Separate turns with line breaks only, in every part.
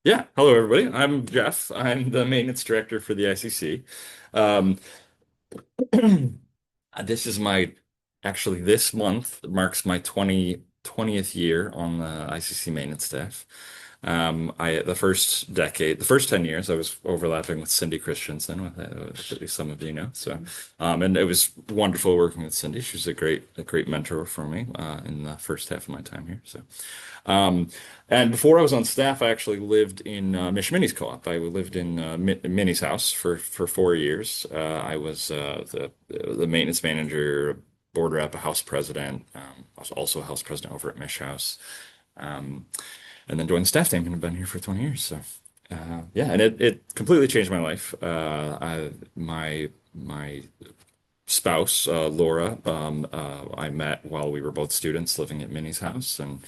Yeah, hello everybody. I'm Jeff. I'm the maintenance director for the ICC. Um, this is my actually this month marks my 20th year on the ICC maintenance staff. The first decade, the first 10 years, I was overlapping with Cindy Christensen, with some of you know. And it was wonderful working with Cindy. She was a great mentor for me in the first half of my time here. Um, and before I was on staff, I actually lived in Mishmini's co-op. I lived in Minnie's house for 4 years. I was the maintenance manager, board rep, a house president. I was also a house president over at Mish House. Um, and then joined the staff team and I've been here for 20 years. Yeah, and it completely changed my life. My spouse, Laura, I met while we were both students living at Minnie's house, and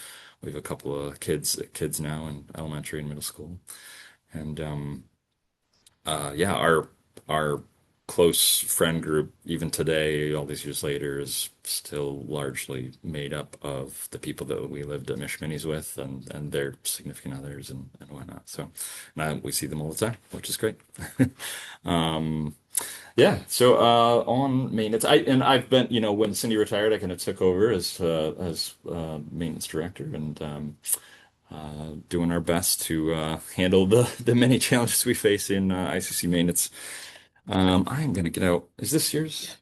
we have a couple of kids now in elementary and middle school. And yeah, our close friend group, even today, all these years later, is still largely made up of the people that we lived at Mishminis with and their significant others and whatnot. So now we see them all the time, which is great. Um, yeah, so on maintenance, I've been, when Cindy retired, I kind of took over as maintenance director and doing our best to handle the many challenges we face in ICC maintenance. I'm gonna get out. Is this yours?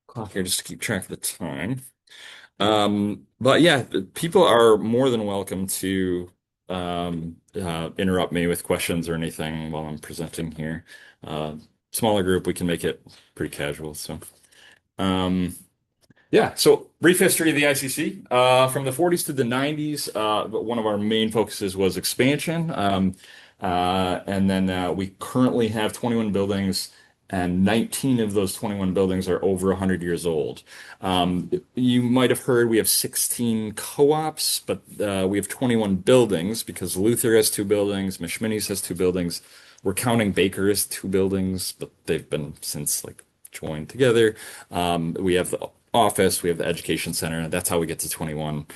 Clock here just to keep track of the time. But yeah, people are more than welcome to interrupt me with questions or anything while I'm presenting here. Uh, Smaller group, we can make it pretty casual. Um, yeah, so brief history of the ICC. From the 40s to the 90s, but one of our main focuses was expansion. And then we currently have 21 buildings, and 19 of those 21 buildings are over 100 years old. You might have heard we have 16 co-ops, but we have 21 buildings because Luther has two buildings, Mishminis has two buildings. We're counting Baker as two buildings, but they've been since like joined together. We have the office, we have the education center, and that's how we get to 21.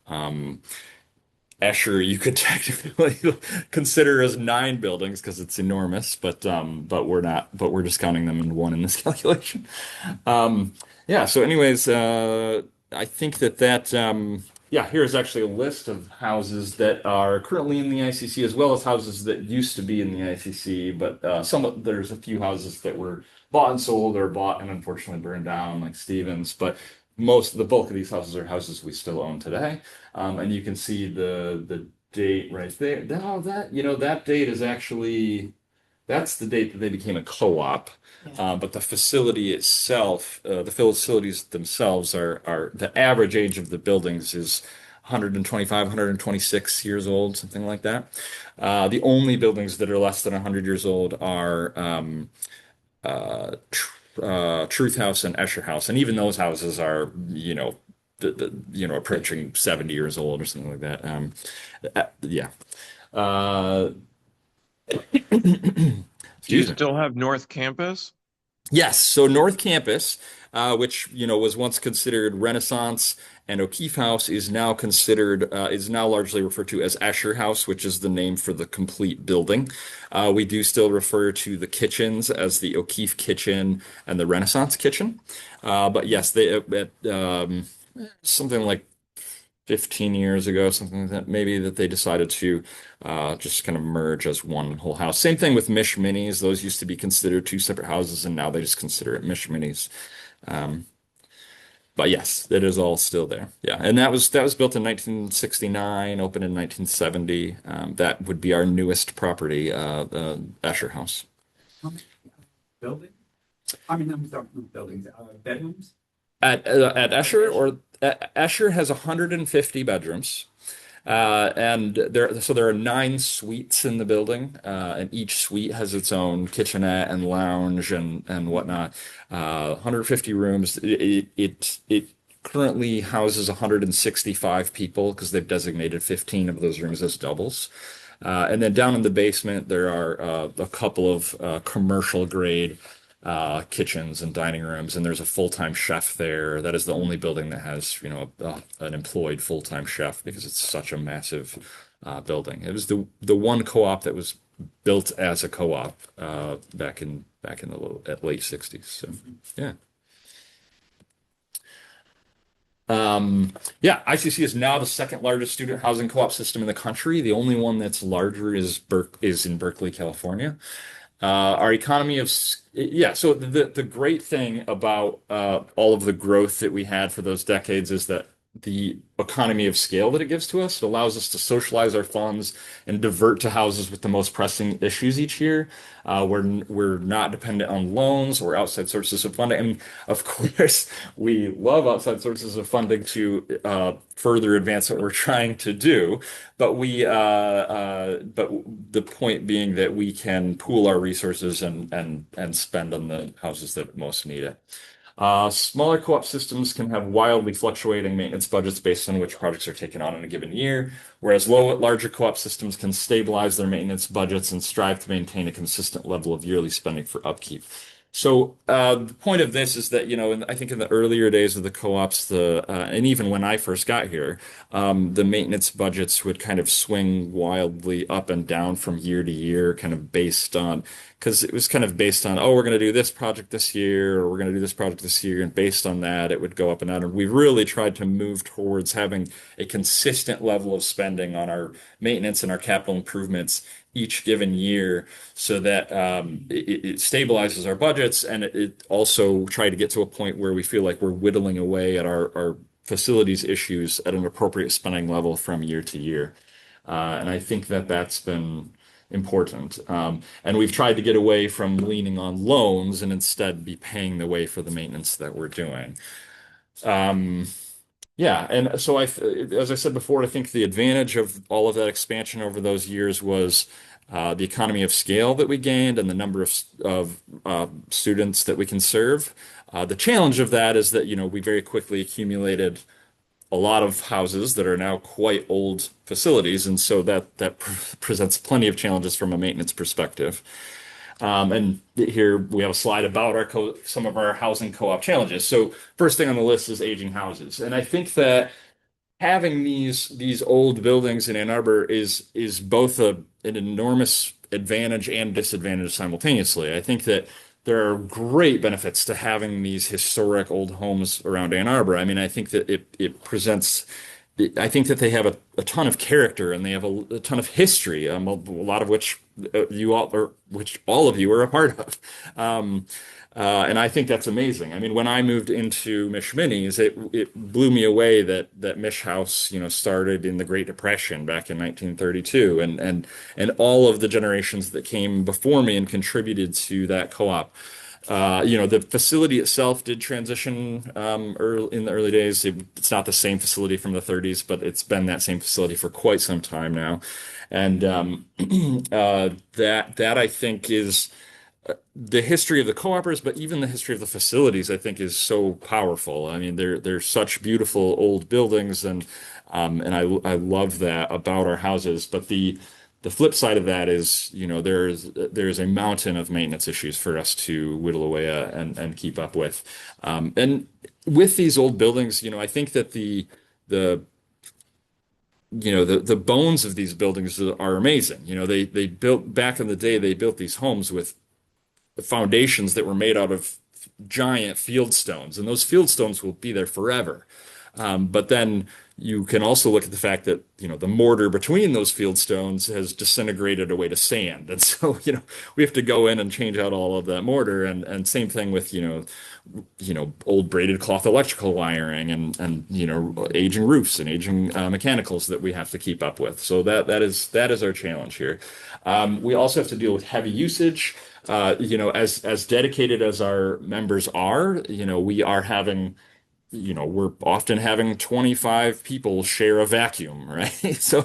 Um, Escher, you could technically consider as nine buildings because it's enormous, but we're not, but we're just counting them in one in this calculation. Um, yeah. So, anyways, I think yeah, here's actually a list of houses that are currently in the ICC as well as houses that used to be in the ICC, but there's a few houses that were bought and sold or bought and unfortunately burned down, like Stevens, but the bulk of these houses are houses we still own today. And you can see the date right there. Now that date is actually that's the date that they became a co-op. But the facility itself, the facilities themselves are the average age of the buildings is 125, 126 years old, something like that. The only buildings that are less than 100 years old are Truth House and Escher House, and even those houses are, approaching 70 years old or something like that. Yeah. Uh,
Do you
excuse me.
still have North Campus?
Yes, so North Campus, which was once considered Renaissance, and O'Keefe House is now largely referred to as Escher House, which is the name for the complete building. We do still refer to the kitchens as the O'Keefe kitchen and the Renaissance kitchen. But yes, something like 15 years ago, something like that, maybe that they decided to just kind of merge as one whole house. Same thing with Mish Minis. Those used to be considered two separate houses, and now they just consider it Mish Minis. Um, but yes, it is all still there. Yeah, and that was built in 1969, opened in 1970. That would be our newest property, the Escher House.
How many buildings? I mean, I'm sorry, not buildings, bedrooms?
At Escher or Escher has 150 bedrooms. And there are nine suites in the building, and each suite has its own kitchenette and lounge and whatnot. 150 rooms. It currently houses 165 people because they've designated 15 of those rooms as doubles. And then down in the basement, there are a couple of commercial grade kitchens and dining rooms, and there's a full-time chef there. That is the only building that has, an employed full-time chef because it's such a massive building. It was the one co-op that was built as a co-op back in the late 60s. So yeah. Yeah, ICC is now the second largest student housing co-op system in the country. The only one that's larger is in Berkeley, California. Our economy yeah, so the great thing about all of the growth that we had for those decades is that the economy of scale that it gives to us, it allows us to socialize our funds and divert to houses with the most pressing issues each year. We're not dependent on loans or outside sources of funding. I mean, of course, we love outside sources of funding to further advance what we're trying to do, but the point being that we can pool our resources and spend on the houses that most need it. Smaller co-op systems can have wildly fluctuating maintenance budgets based on which projects are taken on in a given year, whereas larger co-op systems can stabilize their maintenance budgets and strive to maintain a consistent level of yearly spending for upkeep. So the point of this is that, I think in the earlier days of the co-ops, and even when I first got here, the maintenance budgets would kind of swing wildly up and down from year to year, kind of based on because it was kind of based on, oh, we're going to do this project this year, or we're going to do this project this year, and based on that, it would go up and down. And we really tried to move towards having a consistent level of spending on our maintenance and our capital improvements each given year, so that it stabilizes our budgets, and it also tried to get to a point where we feel like we're whittling away at our facilities issues at an appropriate spending level from year to year. And I think that that's been important. And we've tried to get away from leaning on loans and instead be paying the way for the maintenance that we're doing. Um, yeah, and so as I said before, I think the advantage of all of that expansion over those years was the economy of scale that we gained and the number of students that we can serve. The challenge of that is that, we very quickly accumulated a lot of houses that are now quite old facilities, and so that presents plenty of challenges from a maintenance perspective. And here we have a slide about some of our housing co-op challenges. So first thing on the list is aging houses, and I think that having these old buildings in Ann Arbor is both an enormous advantage and disadvantage simultaneously. I think that there are great benefits to having these historic old homes around Ann Arbor. I mean, I think that it presents. I think that they have a ton of character and they have a ton of history, a lot of which which all of you are a part of. Um, and I think that's amazing. I mean, when I moved into Mish Minis, it blew me away that Mish House, started in the Great Depression back in 1932, and all of the generations that came before me and contributed to that co-op. The facility itself did transition in the early days. It's not the same facility from the 30s, but it's been that same facility for quite some time now, and that I think is the history of the co-opers, but even the history of the facilities, I think, is so powerful. I mean, they're such beautiful old buildings, and I love that about our houses. But the flip side of that is, there's a mountain of maintenance issues for us to whittle away at and keep up with. And with these old buildings, I think that the the bones of these buildings are amazing. They built back in the day, they built these homes with foundations that were made out of giant field stones, and those field stones will be there forever. But then you can also look at the fact that, the mortar between those field stones has disintegrated away to sand. And so, we have to go in and change out all of that mortar. And same thing with, old braided cloth electrical wiring and aging roofs and aging mechanicals that we have to keep up with. So that is our challenge here. We also have to deal with heavy usage. As dedicated as our members are, we're often having 25 people share a vacuum, right? So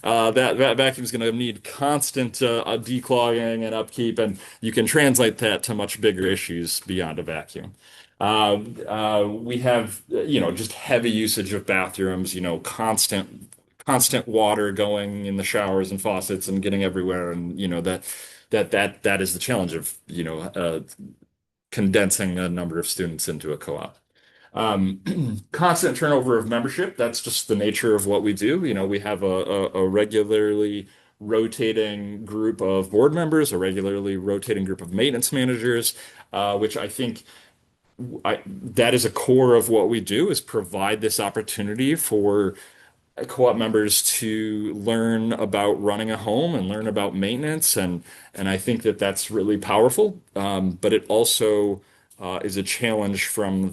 that vacuum is going to need constant declogging and upkeep, and you can translate that to much bigger issues beyond a vacuum. We have, just heavy usage of bathrooms, constant water going in the showers and faucets and getting everywhere, and that is the challenge of condensing the number of students into a co-op. Constant turnover of membership, that's just the nature of what we do. We have a regularly rotating group of board members, a regularly rotating group of maintenance managers, which I think that is a core of what we do is provide this opportunity for co-op members to learn about running a home and learn about maintenance, and I think that that's really powerful. But it also is a challenge from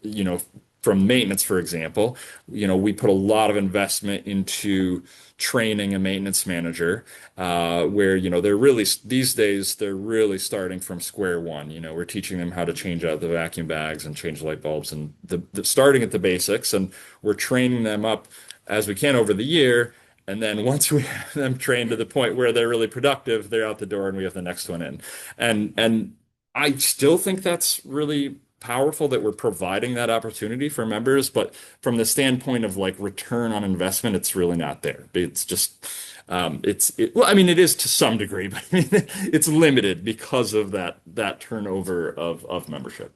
you know from maintenance, for example. We put a lot of investment into training a maintenance manager, where they're really these days they're really starting from square one. We're teaching them how to change out the vacuum bags and change light bulbs, and the starting at the basics, and we're training them up as we can over the year. And then once we have them trained to the point where they're really productive, they're out the door and we have the next one in. And I still think that's really powerful that we're providing that opportunity for members, but from the standpoint of like return on investment, it's really not there. It's just well, I mean, it is to some degree, but I mean, it's limited because of that turnover of membership.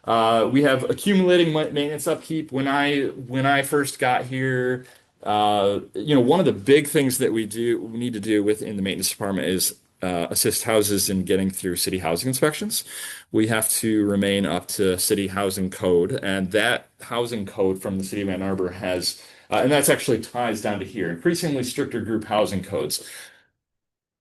We have accumulating maintenance upkeep. When I first got here, one of the big things that we need to do within the maintenance department is assist houses in getting through city housing inspections. We have to remain up to city housing code, and that housing code from the city of Ann Arbor has, and that's actually ties down to here, increasingly stricter group housing codes.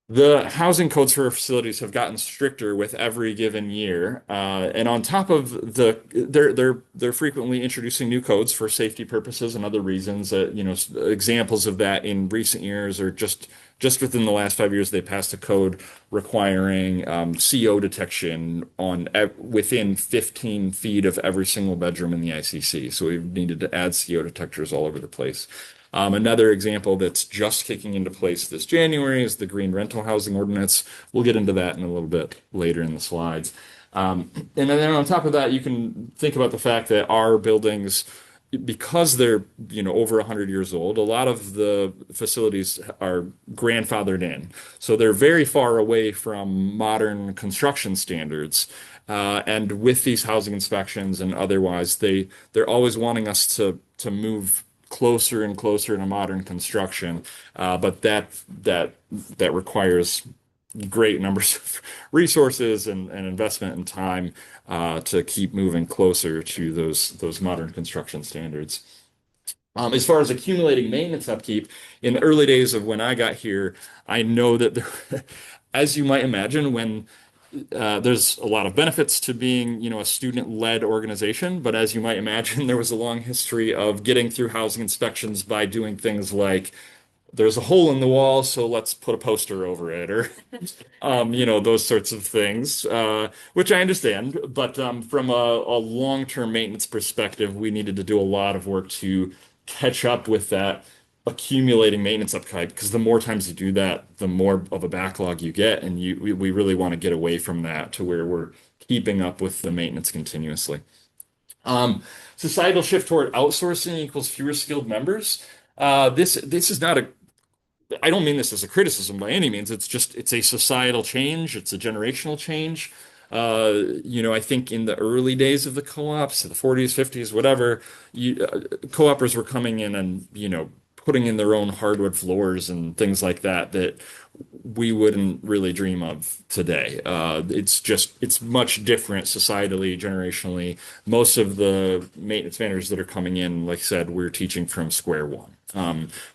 The housing codes for our facilities have gotten stricter with every given year, and on top of they're frequently introducing new codes for safety purposes and other reasons. Examples of that in recent years are just within the last 5 years, they passed a code requiring CO detection within 15 feet of every single bedroom in the ICC. So we've needed to add CO detectors all over the place. Another example that's just kicking into place this January is the Green Rental Housing Ordinance. We'll get into that in a little bit later in the slides. And then on top of that, you can think about the fact that our buildings, because they're over 100 years old, a lot of the facilities are grandfathered in. So they're very far away from modern construction standards. And with these housing inspections and otherwise, they're always wanting us to move closer and closer to modern construction, but that requires great numbers of resources and investment and time to keep moving closer to those modern construction standards. As far as accumulating maintenance upkeep, in the early days of when I got here, I know that as you might imagine, when there's a lot of benefits to being, a student-led organization, but as you might imagine, there was a long history of getting through housing inspections by doing things like there's a hole in the wall, so let's put a poster over it, or those sorts of things, which I understand. But from a long-term maintenance perspective, we needed to do a lot of work to catch up with that accumulating maintenance upkeep, because the more times you do that, the more of a backlog you get, and we really want to get away from that to where we're keeping up with the maintenance continuously. Societal shift toward outsourcing equals fewer skilled members. This is not a I don't mean this as a criticism by any means. It's a societal change. It's a generational change. I think in the early days of the co-ops, the 40s, 50s, whatever, co-opers were coming in and, putting in their own hardwood floors and things like that we wouldn't really dream of today. It's much different societally, generationally. Most of the maintenance managers that are coming in, like I said, we're teaching from square one,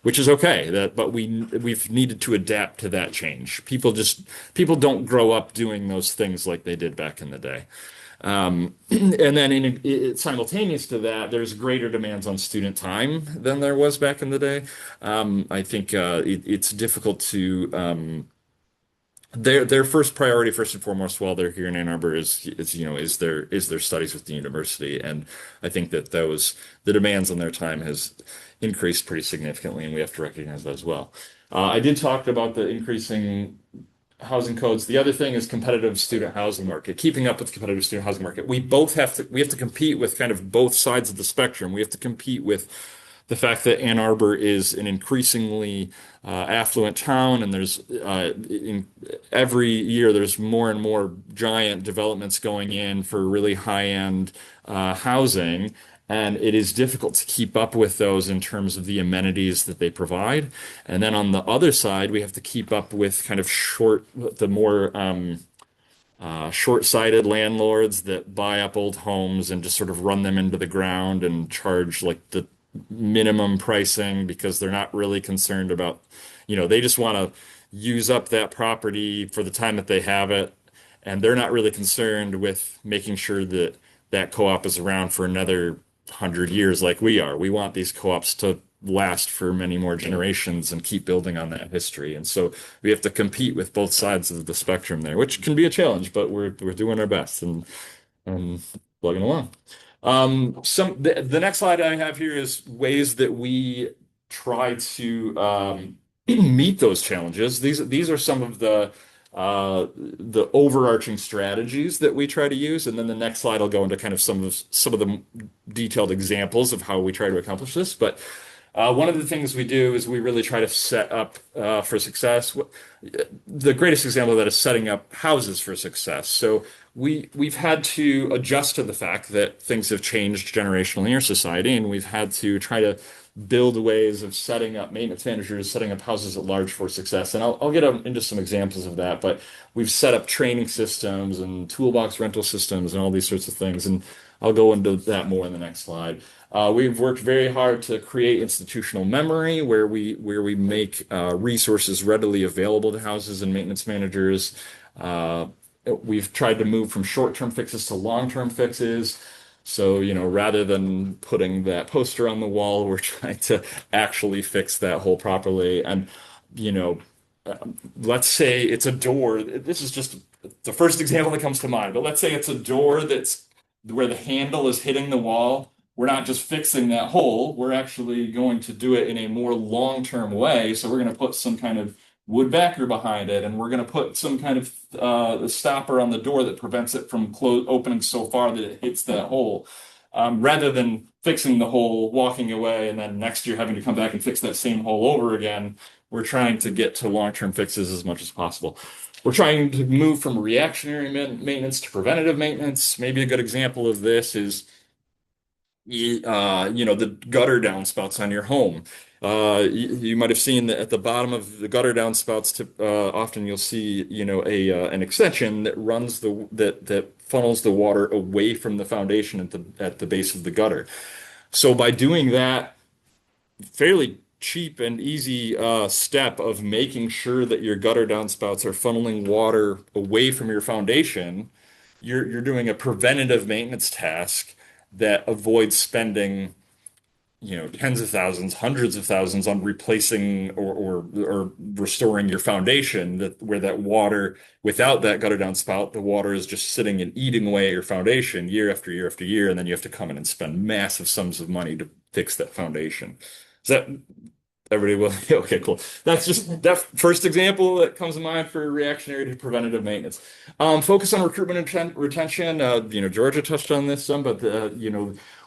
which is okay. But we've needed to adapt to that change. People don't grow up doing those things like they did back in the day. And then simultaneous to that, there's greater demands on student time than there was back in the day. I think it's difficult to their first priority, first and foremost, while they're here in Ann Arbor is their studies with the university, and I think that the demands on their time has increased pretty significantly, and we have to recognize that as well. I did talk about the increasing housing codes. The other thing is competitive student housing market, keeping up with the competitive student housing market. We have to compete with kind of both sides of the spectrum. We have to compete with the fact that Ann Arbor is an increasingly affluent town, and there's in every year there's more and more giant developments going in for really high-end housing. And it is difficult to keep up with those in terms of the amenities that they provide. And then on the other side, we have to keep up with kind of the more short-sighted landlords that buy up old homes and just sort of run them into the ground and charge like the minimum pricing because they're not really concerned about, they just want to use up that property for the time that they have it. And they're not really concerned with making sure that that co-op is around for another 100 years like we are. We want these co-ops to last for many more generations and keep building on that history. And so we have to compete with both sides of the spectrum there, which can be a challenge, but we're doing our best and plugging along. The next slide I have here is ways that we try to meet those challenges. These are some of the overarching strategies that we try to use, and then the next slide I'll go into kind of some of the detailed examples of how we try to accomplish this. But one of the things we do is we really try to set up for success. The greatest example of that is setting up houses for success. So we've had to adjust to the fact that things have changed generationally in our society, and we've had to try to build ways of setting up maintenance managers, setting up houses at large for success. And I'll get into some examples of that, but we've set up training systems and toolbox rental systems and all these sorts of things. And I'll go into that more in the next slide. We've worked very hard to create institutional memory where we make resources readily available to houses and maintenance managers. We've tried to move from short-term fixes to long-term fixes. So, rather than putting that poster on the wall, we're trying to actually fix that hole properly. And, you know, let's say it's a door. This is just the first example that comes to mind, but let's say it's a door that's where the handle is hitting the wall. We're not just fixing that hole, we're actually going to do it in a more long-term way. So we're going to put some kind of wood backer behind it, and we're going to put some kind of stopper on the door that prevents it from opening so far that it hits that hole. Rather than fixing the hole, walking away, and then next year having to come back and fix that same hole over again, we're trying to get to long-term fixes as much as possible. We're trying to move from reactionary maintenance to preventative maintenance. Maybe a good example of this is the gutter downspouts on your home. You might have seen that at the bottom of the gutter downspouts, often you'll see, an extension that runs that funnels the water away from the foundation at the base of the gutter. So by doing that fairly cheap and easy step of making sure that your gutter downspouts are funneling water away from your foundation, you're doing a preventative maintenance task that avoids spending, tens of thousands, hundreds of thousands on replacing or restoring your foundation, where that water, without that gutter downspout, the water is just sitting and eating away at your foundation year after year after year, and then you have to come in and spend massive sums of money to fix that foundation. Is that everybody will? Okay, cool. That's just that first example that comes to mind for reactionary to preventative maintenance. Focus on recruitment and retention. Georgia touched on this some, but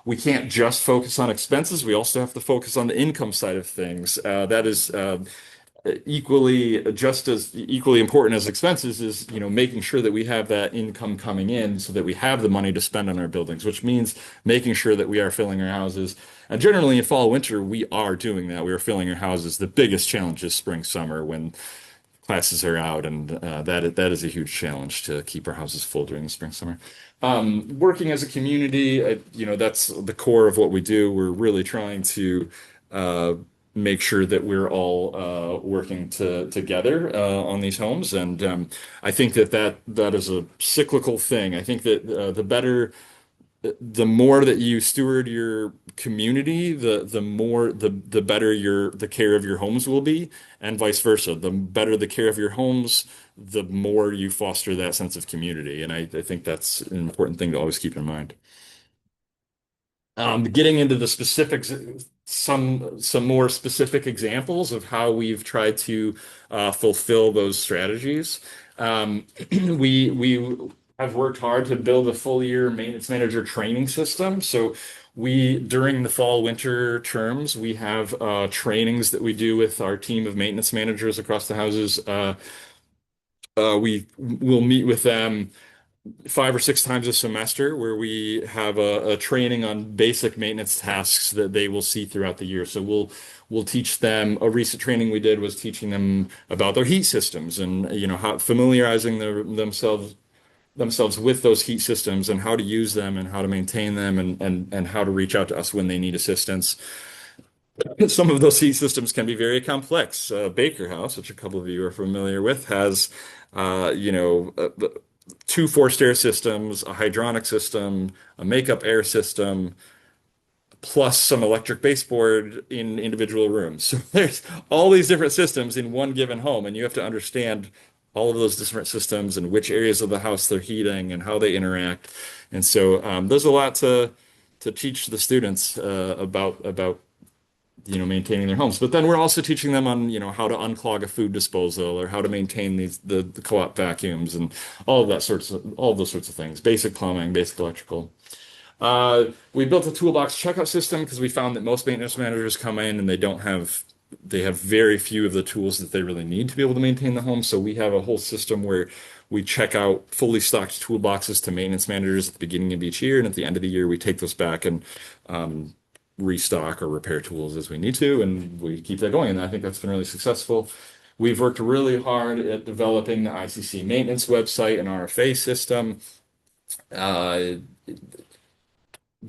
we can't just focus on expenses. We also have to focus on the income side of things. That is just as equally important as expenses is, making sure that we have that income coming in so that we have the money to spend on our buildings, which means making sure that we are filling our houses. And generally in fall, winter, we are doing that. We are filling our houses. The biggest challenge is spring, summer when classes are out, and that is a huge challenge to keep our houses full during the spring, summer. Working as a community, that's the core of what we do. We're really trying to make sure that we're all working together on these homes, and I think that is a cyclical thing. I think that the more that you steward your community, the better the care of your homes will be, and vice versa. The better the care of your homes, the more you foster that sense of community. And I think that's an important thing to always keep in mind. Getting into the specifics, some more specific examples of how we've tried to fulfill those strategies. We have worked hard to build a full year maintenance manager training system. So During the fall winter terms, we have trainings that we do with our team of maintenance managers across the houses. We will meet with them 5 or 6 times a semester where we have a training on basic maintenance tasks that they will see throughout the year. So we'll teach them. A recent training we did was teaching them about their heat systems and how familiarizing themselves with those heat systems and how to use them and how to maintain them and how to reach out to us when they need assistance. Some of those heat systems can be very complex. Baker House, which a couple of you are familiar with, has uh, you know, uh, two forced air systems, a hydronic system, a makeup air system, plus some electric baseboard in individual rooms. So there's all these different systems in one given home, and you have to understand all of those different systems and which areas of the house they're heating and how they interact. And so there's a lot to teach the students about maintaining their homes. But then we're also teaching them on how to unclog a food disposal or how to maintain the co-op vacuums and all of those sorts of things. Basic plumbing, basic electrical. We built a toolbox checkout system because we found that most maintenance managers come in and they have very few of the tools that they really need to be able to maintain the home. So we have a whole system where we check out fully stocked toolboxes to maintenance managers at the beginning of each year, and at the end of the year, we take those back and restock or repair tools as we need to, and we keep that going. And I think that's been really successful. We've worked really hard at developing the ICC maintenance website and RFA system. Uh,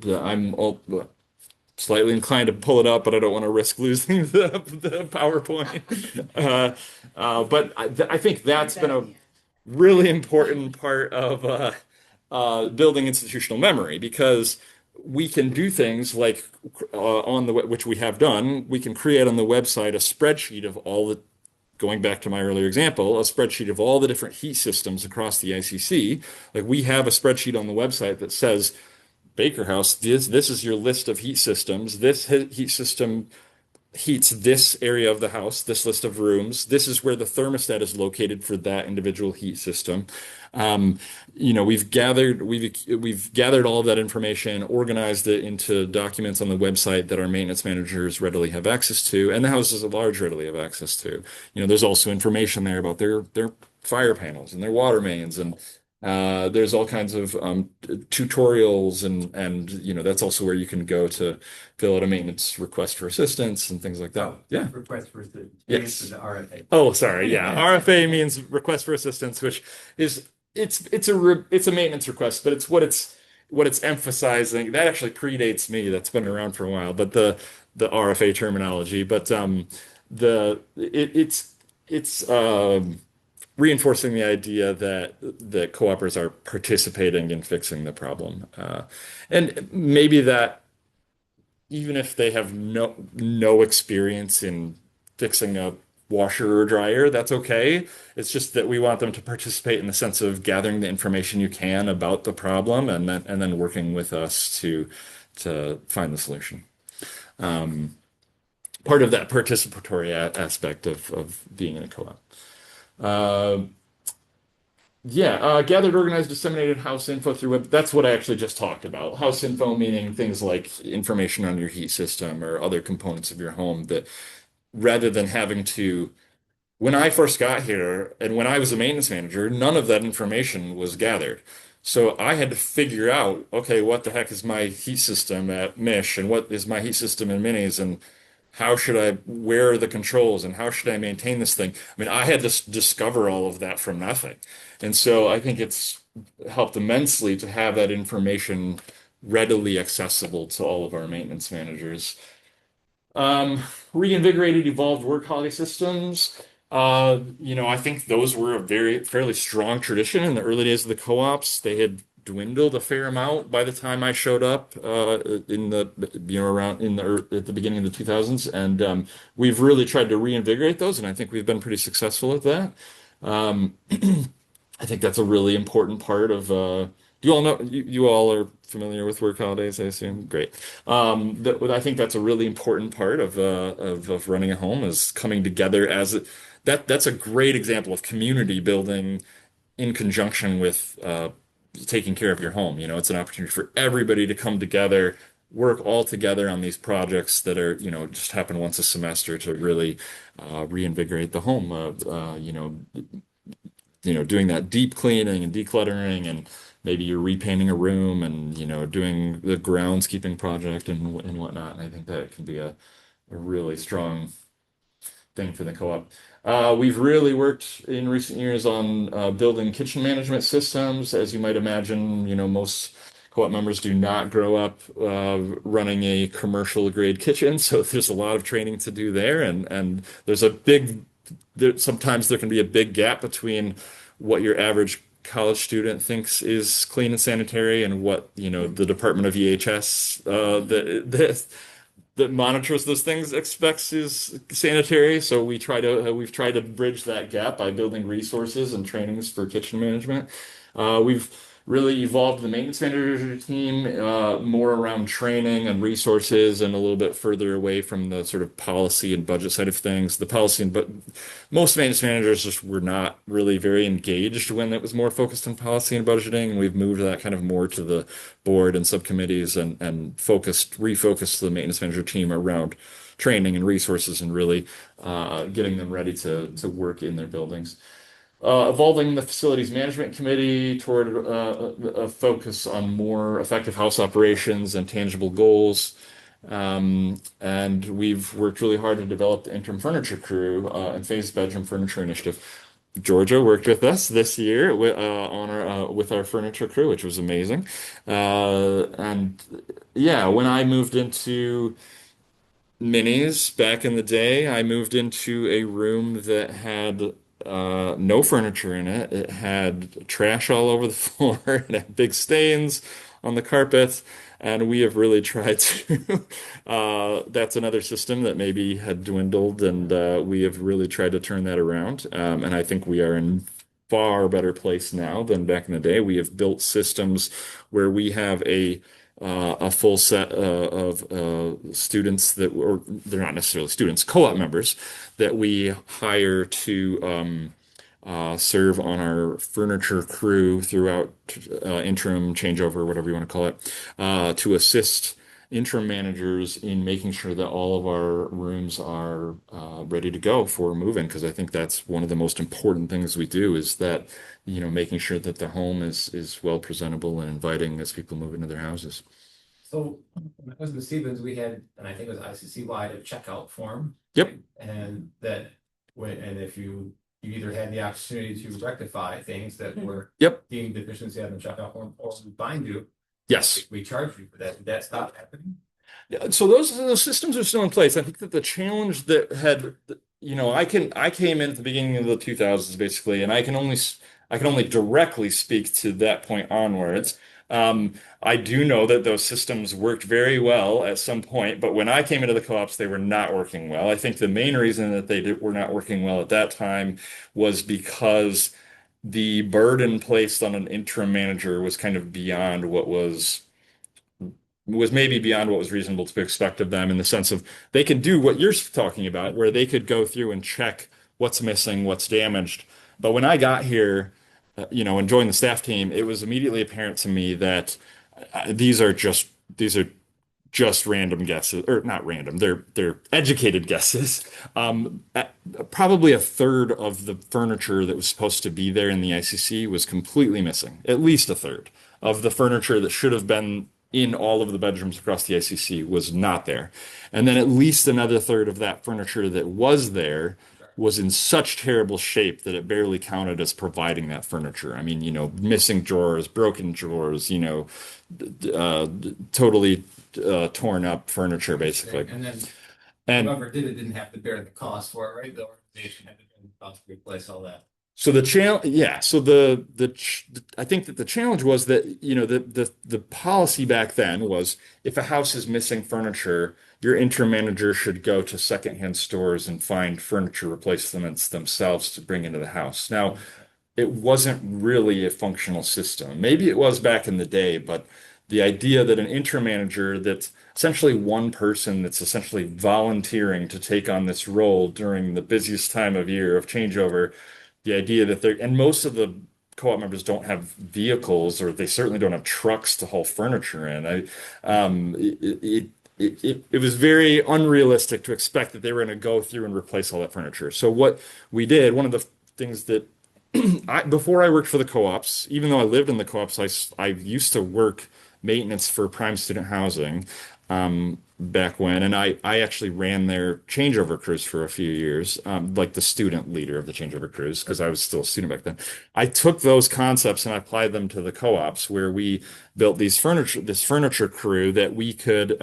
I'm slightly inclined to pull it up, but I don't want to risk losing the PowerPoint. But I think that's been a really important part of building institutional memory because we can do things like which we have done. We can create on the website a spreadsheet of all the going back to my earlier example, a spreadsheet of all the different heat systems across the ICC. Like we have a spreadsheet on the website that says Baker House, this is your list of heat systems. This heat system heats this area of the house, this list of rooms. This is where the thermostat is located for that individual heat system. Um, we've gathered all of that information, organized it into documents on the website that our maintenance managers readily have access to, and the houses at large readily have access to. There's also information there about their fire panels and their water mains and there's all kinds of tutorials and that's also where you can go to fill out a maintenance request for assistance and things like that.
Oh,
Yeah.
request for assistance.
Yes.
The RFA.
Oh, sorry. Yeah. RFA means request for assistance, which is it's a maintenance request, but it's what it's emphasizing. That actually predates me. That's been around for a while, but the RFA terminology, but it's reinforcing the idea that co-opers are participating in fixing the problem. And maybe that even if they have no experience in fixing a washer or dryer, that's okay. It's just that we want them to participate in the sense of gathering the information you can about the problem and then working with us to find the solution. Um, Part of that participatory aspect of being in a co-op. Uh, Yeah, gathered, organized, disseminated house info through web. That's what I actually just talked about. House info meaning things like information on your heat system or other components of your home that rather than having to, when I first got here and when I was a maintenance manager, none of that information was gathered. So I had to figure out, okay, what the heck is my heat system at Mish and what is my heat system in Minis and where are the controls and how should I maintain this thing? I mean, I had to discover all of that from nothing. And so I think it's helped immensely to have that information readily accessible to all of our maintenance managers. Um, Reinvigorated evolved work holiday systems. I think those were a very fairly strong tradition in the early days of the co-ops. They had dwindled a fair amount by the time I showed up in the around in the at the beginning of the 2000s, and we've really tried to reinvigorate those, and I think we've been pretty successful at that. Um, I think that's a really important part of. Do you all know? You all are familiar with work holidays, I assume. Great. I think that's a really important part of running a home is coming together that's a great example of community building in conjunction with taking care of your home. It's an opportunity for everybody to come together work all together on these projects that are, just happen once a semester to really reinvigorate the home. Doing that deep cleaning and decluttering, and maybe you're repainting a room and, doing the groundskeeping project and whatnot. And I think that can be a really strong thing for the co-op. We've really worked in recent years on building kitchen management systems. As you might imagine, most co-op members do not grow up running a commercial grade kitchen, so there's a lot of training to do there, and sometimes there can be a big gap between what your average college student thinks is clean and sanitary and what, the Department of EHS that monitors those things expects is sanitary. So we've tried to bridge that gap by building resources and trainings for kitchen management. We've really evolved the maintenance manager team more around training and resources and a little bit further away from the sort of policy and budget side of things. The policy and but most maintenance managers just were not really very engaged when it was more focused on policy and budgeting. And we've moved that kind of more to the board and subcommittees and refocused the maintenance manager team around training and resources and really getting them ready to work in their buildings. Evolving the facilities management committee toward a focus on more effective house operations and tangible goals. And we've worked really hard to develop the interim furniture crew and phased bedroom furniture initiative. Georgia worked with us this year with our furniture crew, which was amazing. And yeah, when I moved into minis back in the day, I moved into a room that had no furniture in it. It had trash all over the floor. It had big stains on the carpet. And we have really tried to. That's another system that maybe had dwindled, and we have really tried to turn that around. And I think we are in far better place now than back in the day. We have built systems where we have a full set of students or they're not necessarily students, co-op members that we hire to serve on our furniture crew throughout interim changeover, whatever you want to call it, to assist interim managers in making sure that all of our rooms are ready to go for move-in, because I think that's one of the most important things we do is that, making sure that the home is well presentable and inviting as people move into their houses.
So when I was with Stevens, we had, and I think it was ICC wide, a checkout form.
Yep.
And if you either had the opportunity to rectify things that were
Yep.
deemed deficiency on the checkout form, or we bind you.
Yes.
We charge you for that. Did that stop happening?
Yeah, so those systems are still in place. I think that the challenge that had, I came in at the beginning of the 2000s basically, and I can only directly speak to that point onwards. I do know that those systems worked very well at some point, but when I came into the co-ops, they were not working well. I think the main reason that were not working well at that time was because the burden placed on an interim manager was kind of beyond what was maybe beyond what was reasonable to expect of them, in the sense of they can do what you're talking about, where they could go through and check what's missing, what's damaged. But when I got here, and joined the staff team, it was immediately apparent to me that these are just random guesses, or not random. They're educated guesses. Probably a third of the furniture that was supposed to be there in the ICC was completely missing. At least a third of the furniture that should have been in all of the bedrooms across the ICC was not there. And then at least another third of that furniture that was there was in such terrible shape that it barely counted as providing that furniture. I mean, missing drawers, broken drawers, totally torn up furniture, basically.
And then
And
whoever did it didn't have to bear the cost for it, right? The organization had to bear the cost to replace all that.
so yeah. So I think that the challenge was that, the policy back then was if a house is missing furniture, your interim manager should go to secondhand stores and find furniture replacements themselves to bring into the house. Now, it wasn't really a functional system. Maybe it was back in the day, but the idea that an interim manager, that's essentially one person that's essentially volunteering to take on this role during the busiest time of year of changeover, the idea that and most of the co-op members don't have vehicles, or they certainly don't have trucks to haul furniture in. It was very unrealistic to expect that they were going to go through and replace all that furniture. So what we did, one of the things that before I worked for the co-ops, even though I lived in the co-ops, I used to work maintenance for prime student housing back when, and I actually ran their changeover crews for a few years, like the student leader of the changeover crews, because I was still a student back then. I took those concepts and I applied them to the co-ops, where we built this furniture crew that we could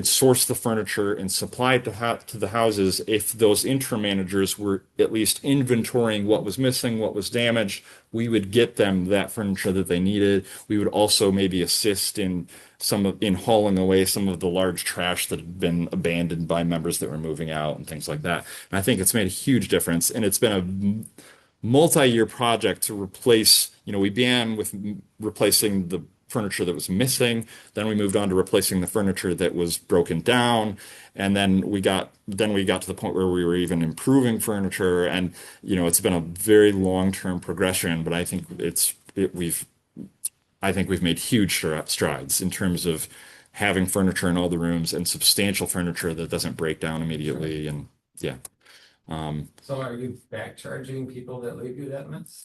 source the furniture and supply it to the houses if those interim managers were at least inventorying what was missing, what was damaged. We would get them that furniture that they needed. We would also maybe assist in hauling away some of the large trash that had been abandoned by members that were moving out and things like that. And I think it's made a huge difference. And it's been a multi-year project to replace, we began with replacing the furniture that was missing. Then we moved on to replacing the furniture that was broken down. And then we got to the point where we were even improving furniture. And, it's been a very long-term progression, but I think we've made huge strides in terms of having furniture in all the rooms and substantial furniture that doesn't break down immediately. And yeah.
So are you back charging people that leave you that mess?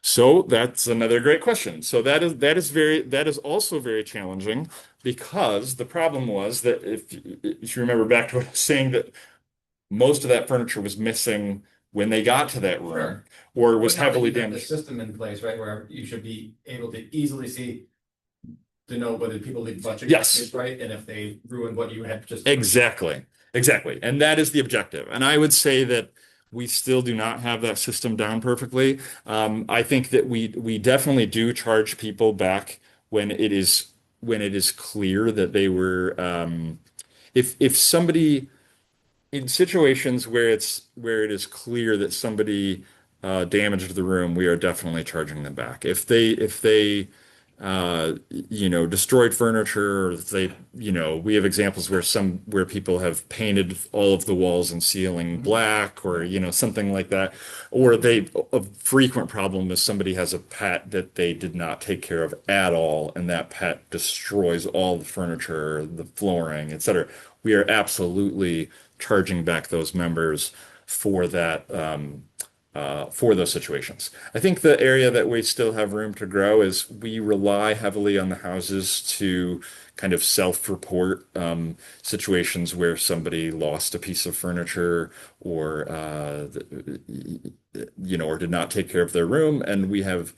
So that's another great question. So that is also very challenging, because the problem was that if you remember back to what I was saying, that most of that furniture was missing when they got to that room,
Sure.
or was
But now that
heavily
you have the
damaged.
system in place, right, where you should be able to easily see to know whether people leave a bunch of
Yes.
garbage, right, and if they ruin what you had just.
Exactly. Exactly. And that is the objective. And I would say that we still do not have that system down perfectly. I think that we definitely do charge people back when it is clear that they were if somebody, in situations where it is clear that somebody damaged the room, we are definitely charging them back. If they destroyed furniture, or if we have examples where people have painted all of the walls and ceiling black, or something like that. Or a frequent problem is somebody has a pet that they did not take care of at all, and that pet destroys all the furniture, the flooring, etc. We are absolutely charging back those members for that, for those situations. I think the area that we still have room to grow is we rely heavily on the houses to kind of self-report situations where somebody lost a piece of furniture, or or did not take care of their room. And we have,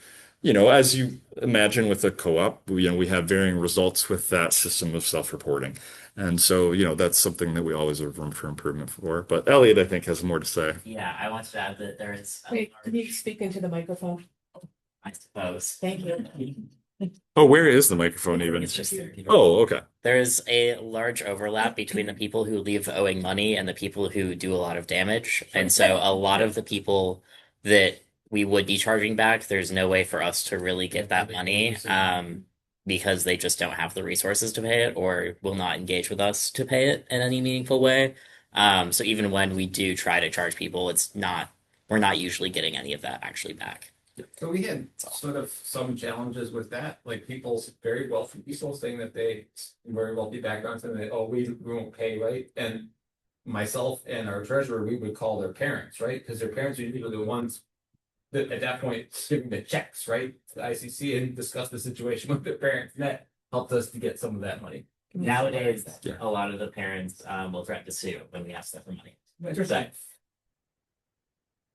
as you imagine with a co-op, we have varying results with that system of self-reporting. And so, that's something that we always have room for improvement for. But Elliot, I think, has more to say.
Yeah, I wanted to add that there is a
Wait, can you
large,
speak into the microphone?
I suppose.
Thank you.
Oh, where is the microphone even?
It's just there.
Oh, okay.
There is a large overlap between the people who leave owing money and the people who do a lot of damage. And so a lot of the people that we would be charging back, there's no way for us to really get that money, because they just don't have the resources to pay it, or will not engage with us to pay it in any meaningful way. So even when we do try to charge people, we're not usually getting any of that actually back.
So we had sort of some challenges with that, like people, very wealthy people saying that they, very wealthy backgrounds, and they, oh, we won't pay, right? And myself and our treasurer, we would call their parents, right? Because their parents are usually the ones that at that point giving the checks, right? To the ICC, and discuss the situation with their parents. And that helped us to get some of that money.
Nowadays,
Yeah.
a lot of the parents will threaten to sue when we ask them for money.
Interesting.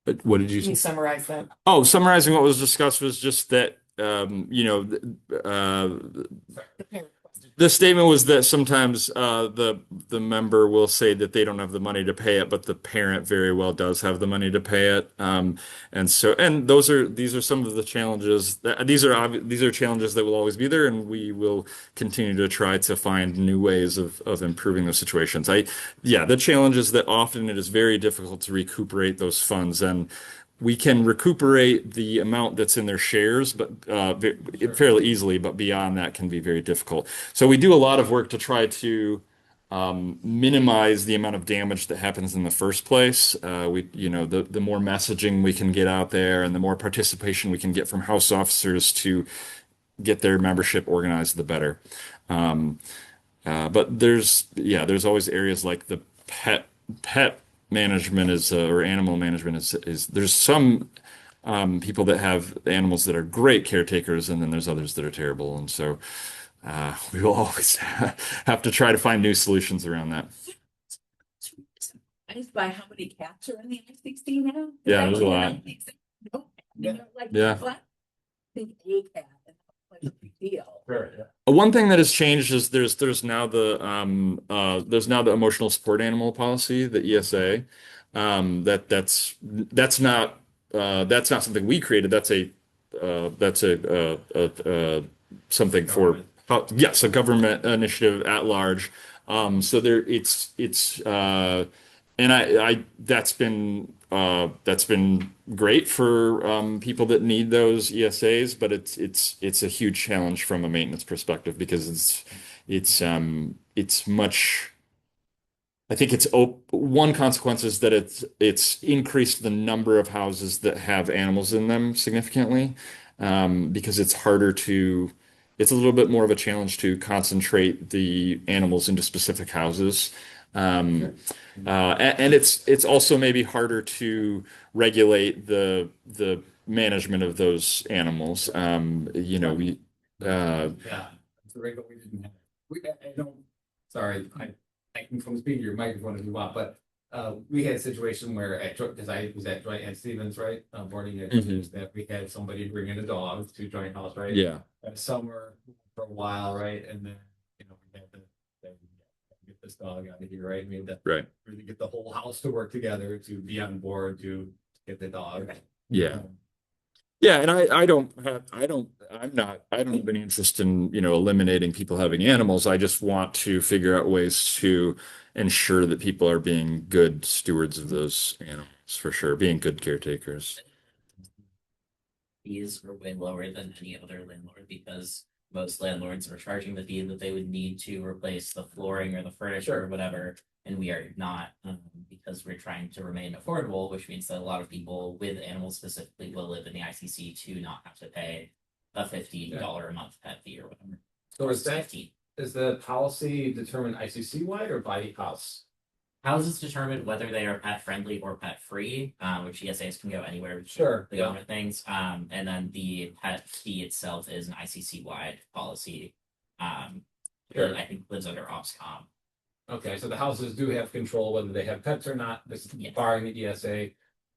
But what did you
Can you
say?
summarize that?
Oh, summarizing what was discussed was just that,
The parent question.
the statement was that sometimes the member will say that they don't have the money to pay it, but the parent very well does have the money to pay it. And these are some of the challenges. These are challenges that will always be there, and we will continue to try to find new ways of improving those situations. The challenge is that often it is very difficult to recuperate those funds, and we can recuperate the amount that's in their shares, but fairly easily. But beyond that can be very difficult. So we do a lot of work to try to minimize the amount of damage that happens in the first place. The more messaging we can get out there and the more participation we can get from house officers to get their membership organized, the better. Um, but there's always areas like the pet management or animal management is there's some people that have animals that are great caretakers, and then there's others that are terrible. And so we will always have to try to find new solutions around that.
Surprised by how many cats are in the ICC now?
Yeah, there's a lot.
No, I mean, they're like,
Yeah.
what? I think a cat, and that's like a big deal.
Sure, yeah.
One thing that has changed is there's now the emotional support animal policy, the ESA. That's not something we created. That's something for
Government.
yes, a government initiative at large. So there it's and I that's been great for people that need those ESAs, but it's a huge challenge from a maintenance perspective because it's much. I think one consequence is that it's increased the number of houses that have animals in them significantly, because it's a little bit more of a challenge to concentrate the animals into specific houses. Um, and it's also maybe harder to regulate the management of those animals.
Yeah, it's a wrinkle we didn't have. I don't, sorry, I can come speak to your microphone if you want, but we had a situation where because I was at Joint and Stevens, right? Boarding it,
Mhm.
that we had somebody bring in a dog to Joint House, right?
Yeah.
Summer for a while, right? And then, we had to get this dog out of here, right? We had to
Right.
really get the whole house to work together to be on board to get the dog.
Yeah. Yeah, and I don't have any interest in, eliminating people having animals. I just want to figure out ways to ensure that people are being good stewards of those animals, for sure, being good caretakers.
Fees are way lower than any other landlord because most landlords are charging the fee that they would need to replace the flooring or the furniture or whatever. And we are not, because we're trying to remain affordable, which means that a lot of people with animals specifically will live in the ICC to not have to pay a $15 a month pet fee or whatever.
So is
It's
that,
15.
is the policy determined ICC wide or by house?
Houses determine whether they are pet friendly or pet free, which ESAs can go anywhere between
Sure,
the
yeah.
government things. And then the pet fee itself is an ICC wide policy.
Sure.
That I think lives under OPSCOM.
Okay, so the houses do have control whether they have pets or not, this
Yeah.
barring the ESA.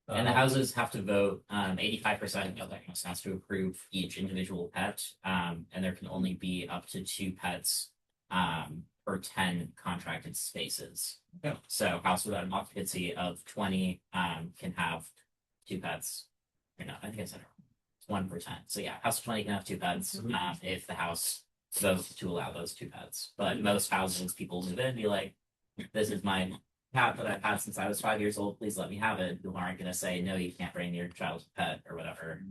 And the houses have to vote, 85% of the house has to approve each individual pet. And there can only be up to 2 pets per 10 contracted spaces.
Yeah.
So house without an occupancy of 20 can have 2 pets. Or no, I think I said it wrong. It's 1 per 10. So yeah, house of 20 can have 2 pets if the house votes to allow those 2 pets. But most houses, people move in and be like, this is my cat that I've had since I was 5 years old. Please let me have it. People aren't going to say, no, you can't bring your child's pet or whatever.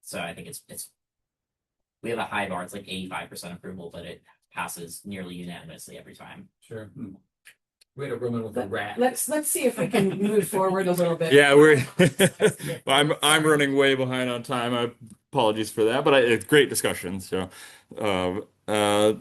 So I think it's we have a high bar. It's like 85% approval, but it passes nearly unanimously every time.
Sure. We had a woman with a rat.
Let's see if we can move forward a little bit.
Yeah, I'm running way behind on time. Apologies for that, but it's great discussion. So,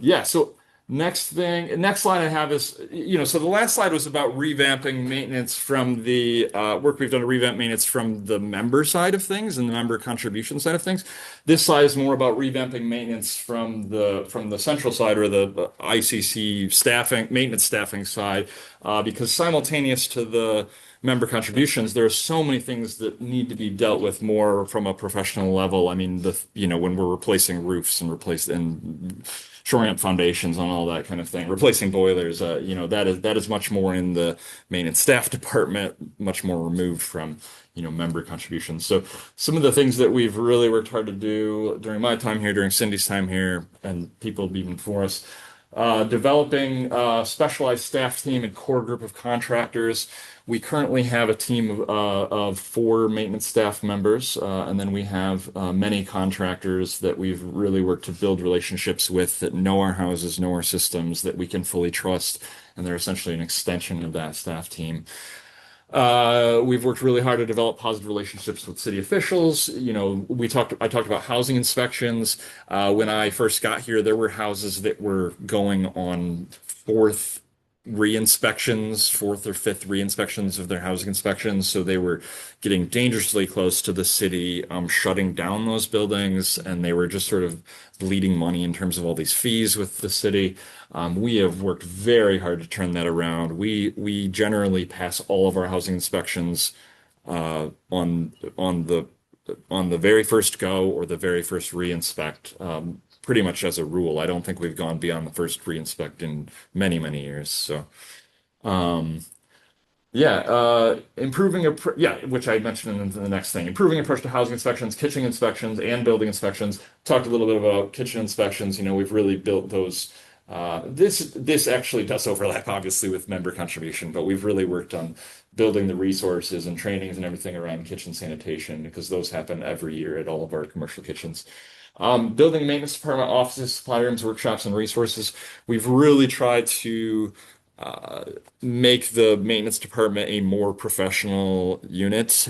yeah. So next slide I have is, so the last slide was about revamping maintenance from the work we've done to revamp maintenance from the member side of things and the member contribution side of things. This slide is more about revamping maintenance from the central side or the ICC maintenance staffing side, because simultaneous to the member contributions, there are so many things that need to be dealt with more from a professional level. I mean, when we're replacing roofs and shoring up foundations and all that kind of thing, replacing boilers, that is much more in the maintenance staff department, much more removed from, member contributions. So some of the things that we've really worked hard to do during my time here, during Cindy's time here, and people even before us, Developing a specialized staff team and core group of contractors. We currently have a team of four maintenance staff members, and then we have many contractors that we've really worked to build relationships with that know our houses, know our systems, that we can fully trust, and they're essentially an extension of that staff team. We've worked really hard to develop positive relationships with city officials. I talked about housing inspections. When I first got here, there were houses that were going on fourth or fifth re-inspections of their housing inspections. So they were getting dangerously close to the city, shutting down those buildings, and they were just sort of bleeding money in terms of all these fees with the city. We have worked very hard to turn that around. We generally pass all of our housing inspections on the very first go or the very first re-inspect. Pretty much as a rule. I don't think we've gone beyond the first re-inspect in many, many years. So, um, yeah, which I mentioned in the next thing. Improving approach to housing inspections, kitchen inspections, and building inspections. Talked a little bit about kitchen inspections. We've really built those. This actually does overlap, obviously, with member contribution, but we've really worked on building the resources and trainings and everything around kitchen sanitation because those happen every year at all of our commercial kitchens. Building maintenance department offices, supply rooms, workshops, and resources. We've really tried to make the maintenance department a more professional unit.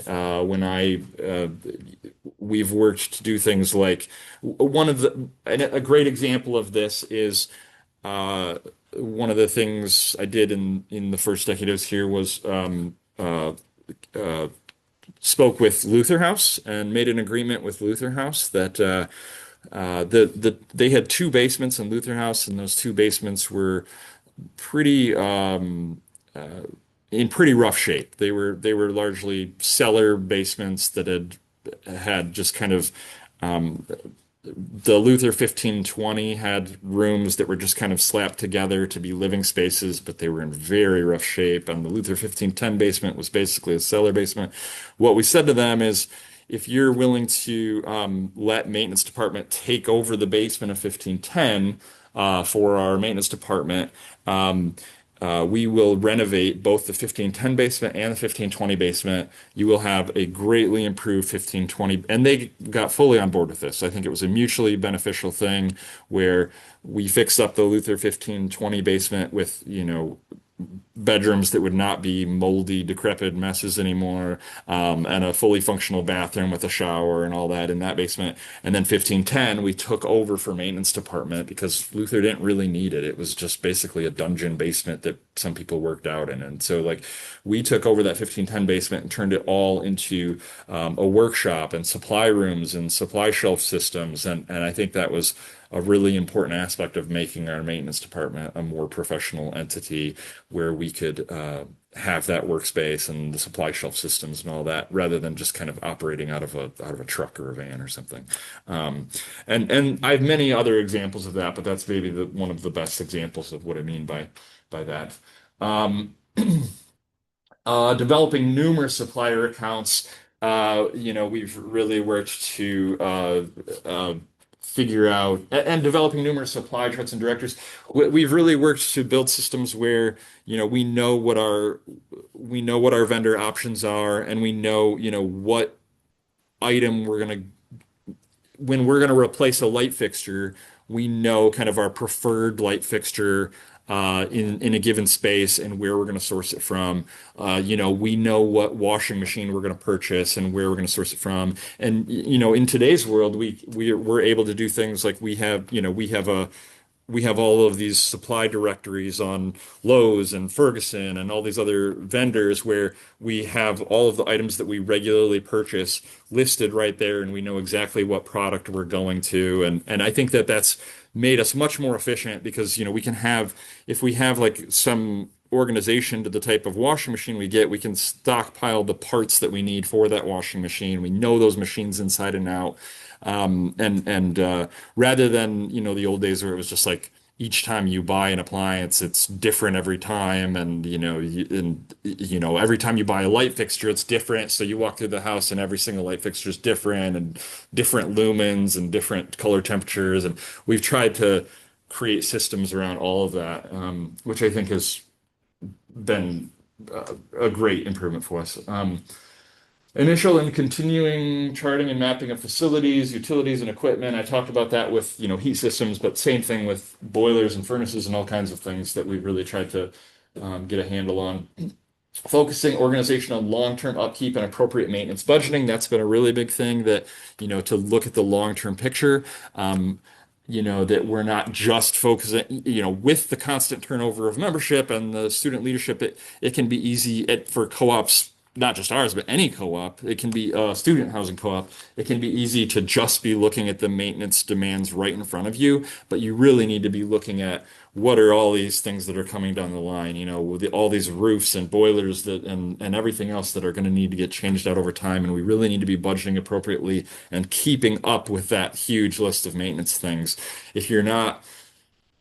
We've worked to do things like a great example of this is one of the things I did in the first decade I was here was uh, spoke with Luther House and made an agreement with Luther House that they had two basements in Luther House, and those two basements were pretty in pretty rough shape. They were largely cellar basements that had just kind of um, the Luther 1520 had rooms that were just kind of slapped together to be living spaces, but they were in very rough shape. And the Luther 1510 basement was basically a cellar basement. What we said to them is, if you're willing to let maintenance department take over the basement of 1510 for our maintenance department, um, we will renovate both the 1510 basement and the 1520 basement. You will have a greatly improved 1520, and they got fully on board with this. I think it was a mutually beneficial thing where we fixed up the Luther 1520 basement with, bedrooms that would not be moldy, decrepit messes anymore, and a fully functional bathroom with a shower and all that in that basement. And then 1510, we took over for maintenance department because Luther didn't really need it. It was just basically a dungeon basement that some people worked out in. And so, like, we took over that 1510 basement and turned it all into a workshop and supply rooms and supply shelf systems. And I think that was a really important aspect of making our maintenance department a more professional entity where we could have that workspace and the supply shelf systems and all that rather than just kind of operating out of a truck or a van or something. And I have many other examples of that, but that's maybe one of the best examples of what I mean by that. Um, Developing numerous supplier accounts. We've really worked to figure out and developing numerous supply charts and directories. We've really worked to build systems where, we know what our vendor options are, and we know, what item when we're gonna replace a light fixture, we know kind of our preferred light fixture in a given space and where we're going to source it from. We know what washing machine we're going to purchase and where we're going to source it from. And in today's world, we're able to do things like we have all of these supply directories on Lowe's and Ferguson and all these other vendors where we have all of the items that we regularly purchase listed right there, and we know exactly what product we're going to. And I think that that's made us much more efficient because, we can have, if we have like some organization to the type of washing machine we get, we can stockpile the parts that we need for that washing machine. We know those machines inside and out. And rather than, the old days where it was just like each time you buy an appliance, it's different every time. And, every time you buy a light fixture, it's different. So you walk through the house and every single light fixture is different and different lumens and different color temperatures. And we've tried to create systems around all of that, which I think has been a great improvement for us. Initial and continuing charting and mapping of facilities, utilities, and equipment. I talked about that with, heat systems, but same thing with boilers and furnaces and all kinds of things that we really tried to get a handle on. Focusing organization on long-term upkeep and appropriate maintenance budgeting. That's been a really big thing that, to look at the long-term picture. That we're not just focusing, with the constant turnover of membership and the student leadership, it can be easy for co-ops, not just ours, but any co-op. It can be a student housing co-op. It can be easy to just be looking at the maintenance demands right in front of you, but you really need to be looking at what are all these things that are coming down the line, with all these roofs and boilers and everything else that are going to need to get changed out over time. And we really need to be budgeting appropriately and keeping up with that huge list of maintenance things. If you're not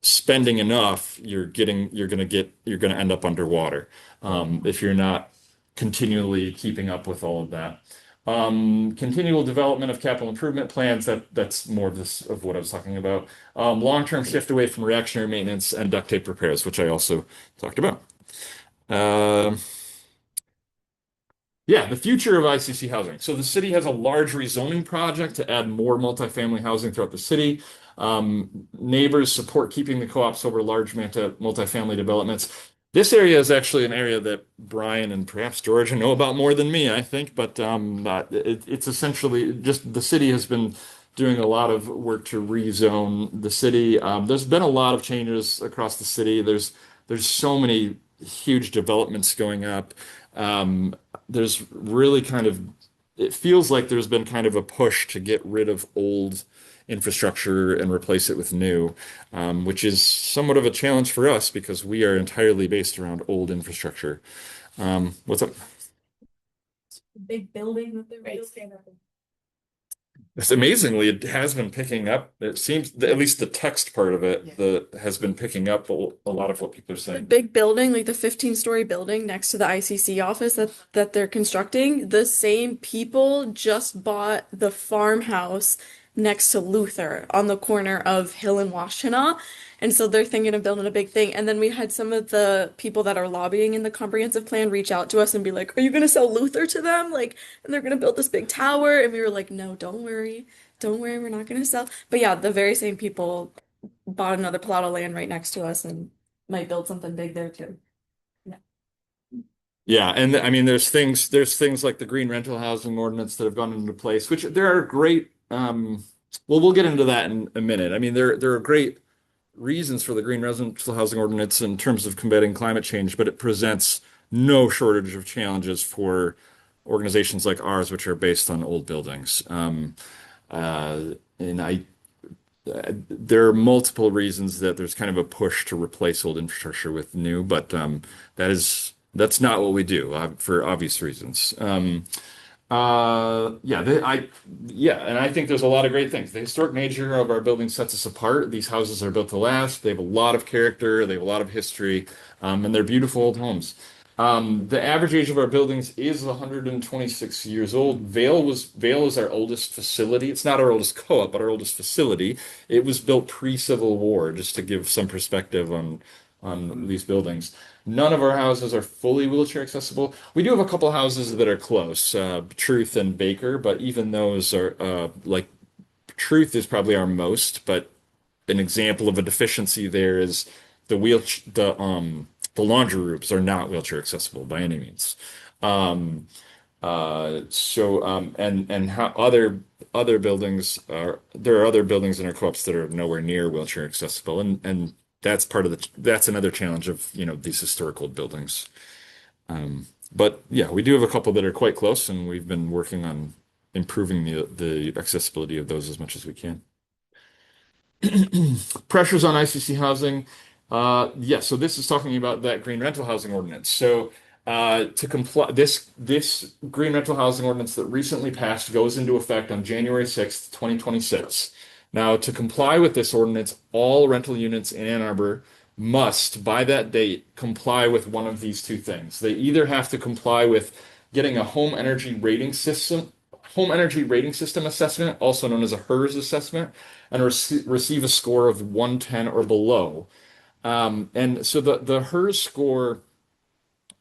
spending enough, you're going to end up underwater. If you're not continually keeping up with all of that. Continual development of capital improvement plans, that's more of what I was talking about. Long-term shift away from reactionary maintenance and duct tape repairs, which I also talked about. Yeah, the future of ICC housing. So the city has a large rezoning project to add more multifamily housing throughout the city. Neighbors support keeping the co-ops over large multifamily developments. This area is actually an area that Brian and perhaps Georgia know about more than me, I think, but it's essentially just the city has been doing a lot of work to rezone the city. There's been a lot of changes across the city. There's so many huge developments going up. There's really it feels like there's been kind of a push to get rid of old infrastructure and replace it with new, which is somewhat of a challenge for us because we are entirely based around old infrastructure. What's up?
The big building that they're
Right.
building.
It's amazingly, it has been picking up. It seems at least the text part of it has been picking up a lot of what people are
The
saying.
big building, like the 15-story building next to the ICC office that they're constructing, the same people just bought the farmhouse next to Luther on the corner of Hill and Washtenaw. And so they're thinking of building a big thing. And then we had some of the people that are lobbying in the comprehensive plan reach out to us and be like, "Are you going to sell Luther to them? Like, and they're going to build this big tower." And we were like, "No, don't worry. Don't worry, we're not going to sell." But yeah, the very same people bought another plot of land right next to us and might build something big there too. Yeah.
Yeah, and I mean, there's things like the green rental housing ordinance that have gone into place, which there are great. Well, we'll get into that in a minute. I mean, there are great reasons for the green residential housing ordinance in terms of combating climate change, but it presents no shortage of challenges for organizations like ours, which are based on old buildings. And there are multiple reasons that there's kind of a push to replace old infrastructure with new, but that's not what we do for obvious reasons. And I think there's a lot of great things. The historic nature of our building sets us apart. These houses are built to last. They have a lot of character. They have a lot of history, and they're beautiful old homes. The average age of our buildings is 126 years old. Vale is our oldest facility. It's not our oldest co-op, but our oldest facility. It was built pre-Civil War, just to give some perspective on these buildings. None of our houses are fully wheelchair accessible. We do have a couple houses that are close, Truth and Baker, but even those are like Truth is probably our most, but an example of a deficiency there is the laundry rooms are not wheelchair accessible by any means. And how other buildings there are other buildings in our co-ops that are nowhere near wheelchair accessible, and that's another challenge of these historical buildings. But yeah, we do have a couple that are quite close, and we've been working on improving the accessibility of those as much as we can. Pressures on ICC housing. Yeah, so this is talking about that green rental housing ordinance. So to comply, this green rental housing ordinance that recently passed goes into effect on January 6th, 2026. Now, to comply with this ordinance, all rental units in Ann Arbor must, by that date, comply with one of these two things. They either have to comply with getting a home energy rating system, home energy rating system assessment, also known as a HERS assessment, and receive a score of 110 or below. And so the HERS score,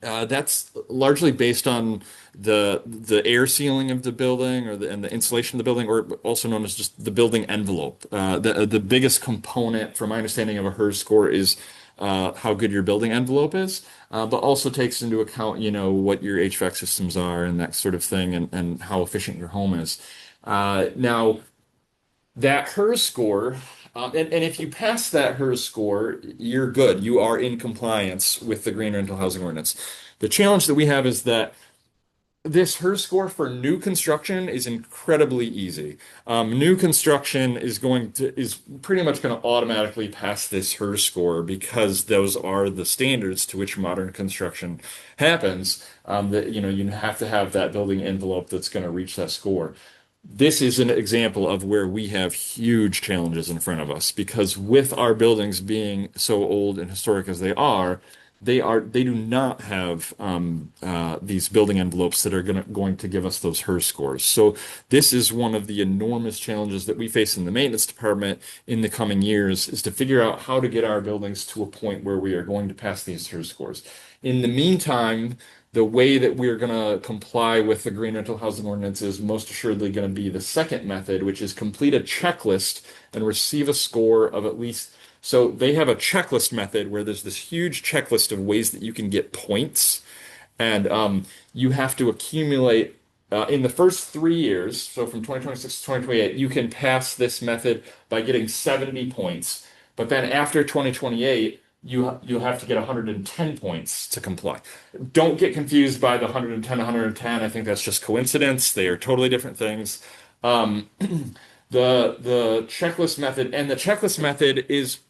that's largely based on the air sealing of the building and the insulation of the building, or also known as just the building envelope. The biggest component, from my understanding of a HERS score, is how good your building envelope is, but also takes into account, what your HVAC systems are and that sort of thing, and how efficient your home is. Now, that HERS score, and if you pass that HERS score, you're good. You are in compliance with the Green Rental Housing Ordinance. The challenge that we have is that this HERS score for new construction is incredibly easy. New construction is pretty much going to automatically pass this HERS score because those are the standards to which modern construction happens. That you have to have that building envelope that's going to reach that score. This is an example of where we have huge challenges in front of us because with our buildings being so old and historic as they do not have these building envelopes that are going to give us those HERS scores. So this is one of the enormous challenges that we face in the maintenance department in the coming years, is to figure out how to get our buildings to a point where we are going to pass these HERS scores. In the meantime, the way that we're going to comply with the Green Rental Housing Ordinance is most assuredly going to be the second method, which is complete a checklist and receive a score of at least. So they have a checklist method where there's this huge checklist of ways that you can get points, and you have to accumulate in the first 3 years. So from 2026 to 2028, you can pass this method by getting 70 points. But then after 2028, you have to get 110 points to comply. Don't get confused by the 110, 110. I think that's just coincidence. They are totally different things. Um, the checklist method, and the checklist method is,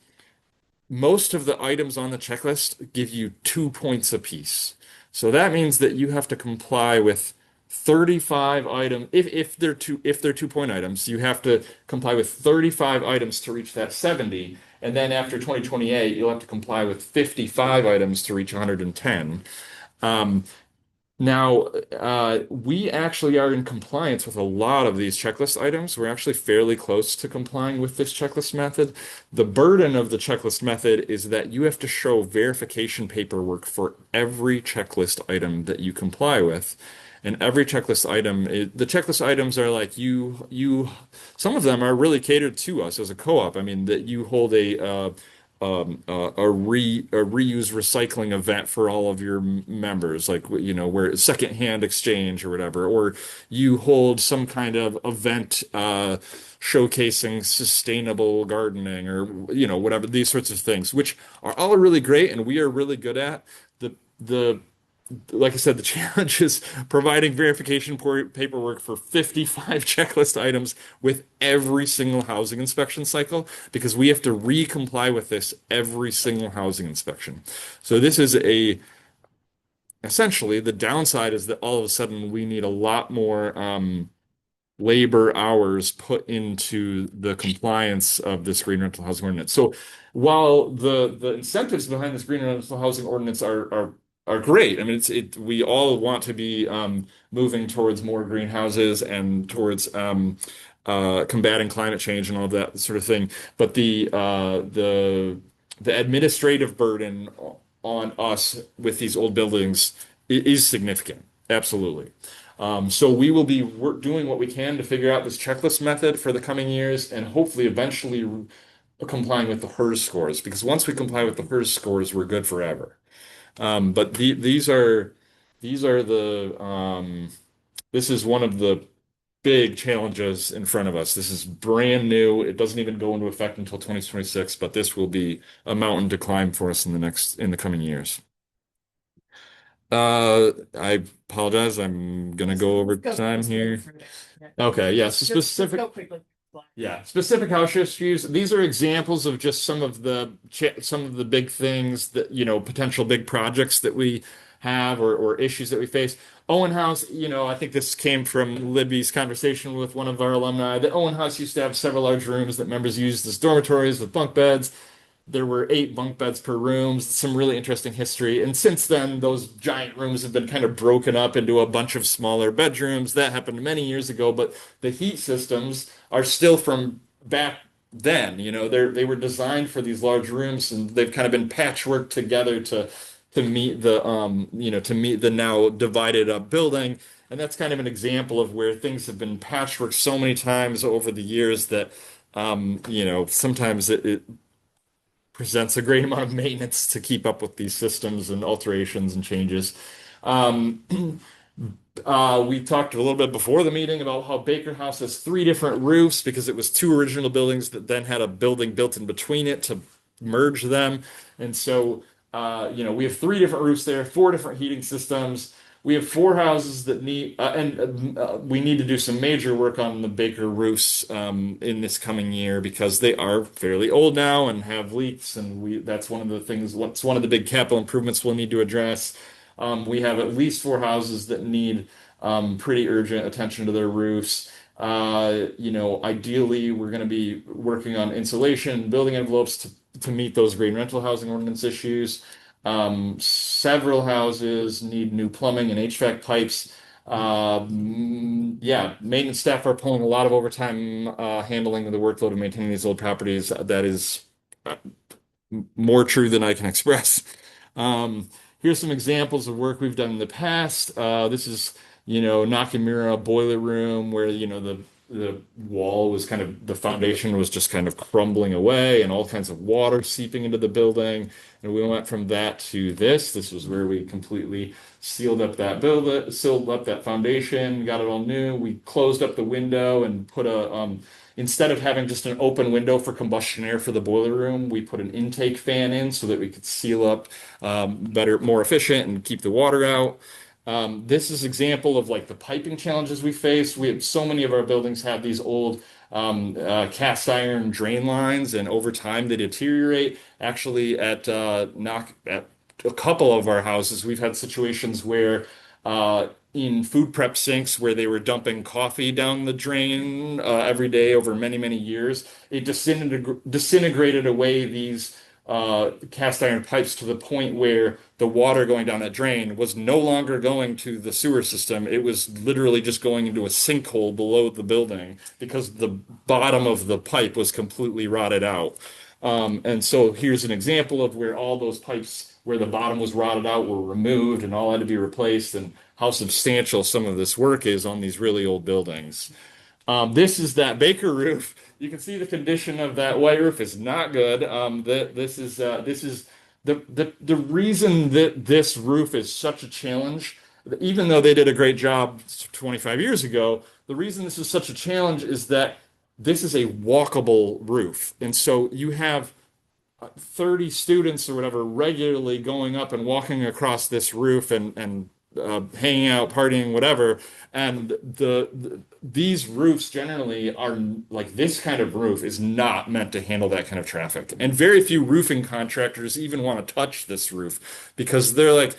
most of the items on the checklist give you 2 points apiece. So that means that you have to comply with 35 items. If they're 2 point items, you have to comply with 35 items to reach that 70. And then after 2028, you'll have to comply with 55 items to reach 110. Um, Now, we actually are in compliance with a lot of these checklist items. We're actually fairly close to complying with this checklist method. The burden of the checklist method is that you have to show verification paperwork for every checklist item that you comply with. And every checklist item, the checklist items are like some of them are really catered to us as a co-op. I mean, that you hold a reuse recycling event for all of your members, like where secondhand exchange or whatever, or you hold some kind of event showcasing sustainable gardening, or whatever, these sorts of things, which are all really great and we are really good at. The like I said, the challenge is providing verification paperwork for 55 checklist items with every single housing inspection cycle, because we have to re-comply with this every single housing inspection. So this is essentially the downside is that all of a sudden we need a lot more labor hours put into the compliance of this Green Rental Housing Ordinance. So while the incentives behind this Green Rental Housing Ordinance are great. I mean, we all want to be moving towards more greenhouses and towards combating climate change and all that sort of thing. But the administrative burden on us with these old buildings is significant. Absolutely. So we will be doing what we can to figure out this checklist method for the coming years, and hopefully eventually complying with the HERS scores, because once we comply with the HERS scores, we're good forever. But these are this is one of the big challenges in front of us. This is brand new. It doesn't even go into effect until 2026, but this will be a mountain to climb for us in the coming years. I apologize. I'm gonna go over time here. Okay, yeah, so specific.
Go quickly.
Yeah, specific house issues. These are examples of just some of the big things that, potential big projects that we have, or issues that we face. Owen House, I think this came from Libby's conversation with one of our alumni. The Owen House used to have several large rooms that members used as dormitories with bunk beds. there were 8 bunk beds per room, some really interesting history. And since then, those giant rooms have been kind of broken up into a bunch of smaller bedrooms. That happened many years ago, but the heat systems are still from back then. They were designed for these large rooms, and they've kind of been patchworked together to meet the now divided up building. And that's kind of an example of where things have been patchworked so many times over the years that sometimes it presents a great amount of maintenance to keep up with these systems and alterations and changes. Um, we talked a little bit before the meeting about how Baker House has 3 different roofs because it was 2 original buildings that then had a building built in between it to merge them. And so, we have 3 different roofs there, 4 different heating systems. We have 4 houses that we need to do some major work on the Baker roofs in this coming year because they are fairly old now and have leaks, and that's one of the things. What's one of the big capital improvements we'll need to address. We have at least 4 houses that need pretty urgent attention to their roofs. Ideally, we're going to be working on insulation and building envelopes to meet those green rental housing ordinance issues. Several houses need new plumbing and HVAC pipes. Yeah, maintenance staff are pulling a lot of overtime handling the workload of maintaining these old properties. That is uh, more true than I can express. Um, Here's some examples of work we've done in the past. This is, Nakamura boiler room where, the wall was the foundation was just kind of crumbling away and all kinds of water seeping into the building. And we went from that to this. This was where we completely sealed up that foundation, got it all new. We closed up the window and put instead of having just an open window for combustion air for the boiler room, we put an intake fan in so that we could seal up better, more efficient, and keep the water out. This is example of like the piping challenges we face. We have so many of our buildings have these old cast iron drain lines, and over time they deteriorate. Actually, at a couple of our houses, we've had situations where in food prep sinks where they were dumping coffee down the drain every day over many, many years, it disintegrated away these cast iron pipes to the point where the water going down that drain was no longer going to the sewer system. It was literally just going into a sinkhole below the building because the bottom of the pipe was completely rotted out. And so here's an example of where all those pipes where the bottom was rotted out were removed and all had to be replaced, and how substantial some of this work is on these really old buildings. This is that Baker roof. You can see the condition of that white roof is not good. This is the reason that this roof is such a challenge, even though they did a great job 25 years ago. The reason this is such a challenge is that this is a walkable roof, and so you have 30 students or whatever regularly going up and walking across this roof and hanging out, partying, whatever. And these roofs generally are like this kind of roof is not meant to handle that kind of traffic. And very few roofing contractors even want to touch this roof because they're like,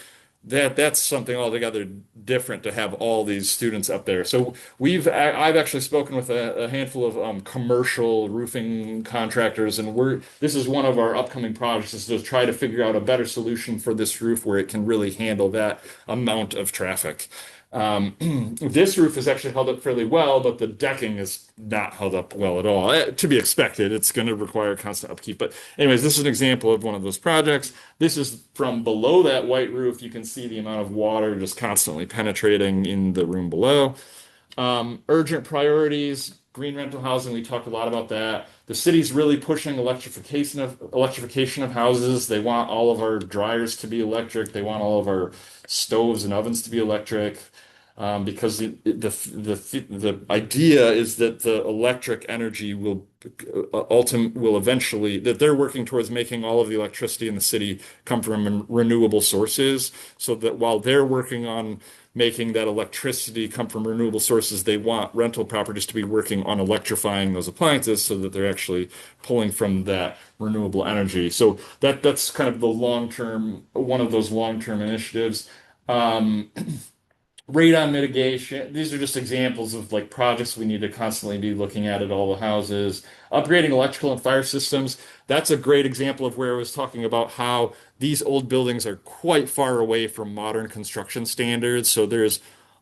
that's something altogether different to have all these students up there. So I've actually spoken with a handful of commercial roofing contractors, and this is one of our upcoming projects is to try to figure out a better solution for this roof where it can really handle that amount of traffic. This roof is actually held up fairly well, but the decking is not held up well at all. To be expected, it's going to require constant upkeep. But anyways, this is an example of one of those projects. This is from below that white roof. You can see the amount of water just constantly penetrating in the room below. Urgent priorities, green rental housing. We talked a lot about that. The city's really pushing electrification of houses. They want all of our dryers to be electric. They want all of our stoves and ovens to be electric. Because the idea is that the electric energy will eventually that they're working towards making all of the electricity in the city come from renewable sources, so that while they're working on making that electricity come from renewable sources, they want rental properties to be working on electrifying those appliances so that they're actually pulling from that renewable energy. So that's kind of one of those long-term initiatives. radon mitigation. These are just examples of like projects we need to constantly be looking at all the houses. Upgrading electrical and fire systems. That's a great example of where I was talking about how these old buildings are quite far away from modern construction standards. So there's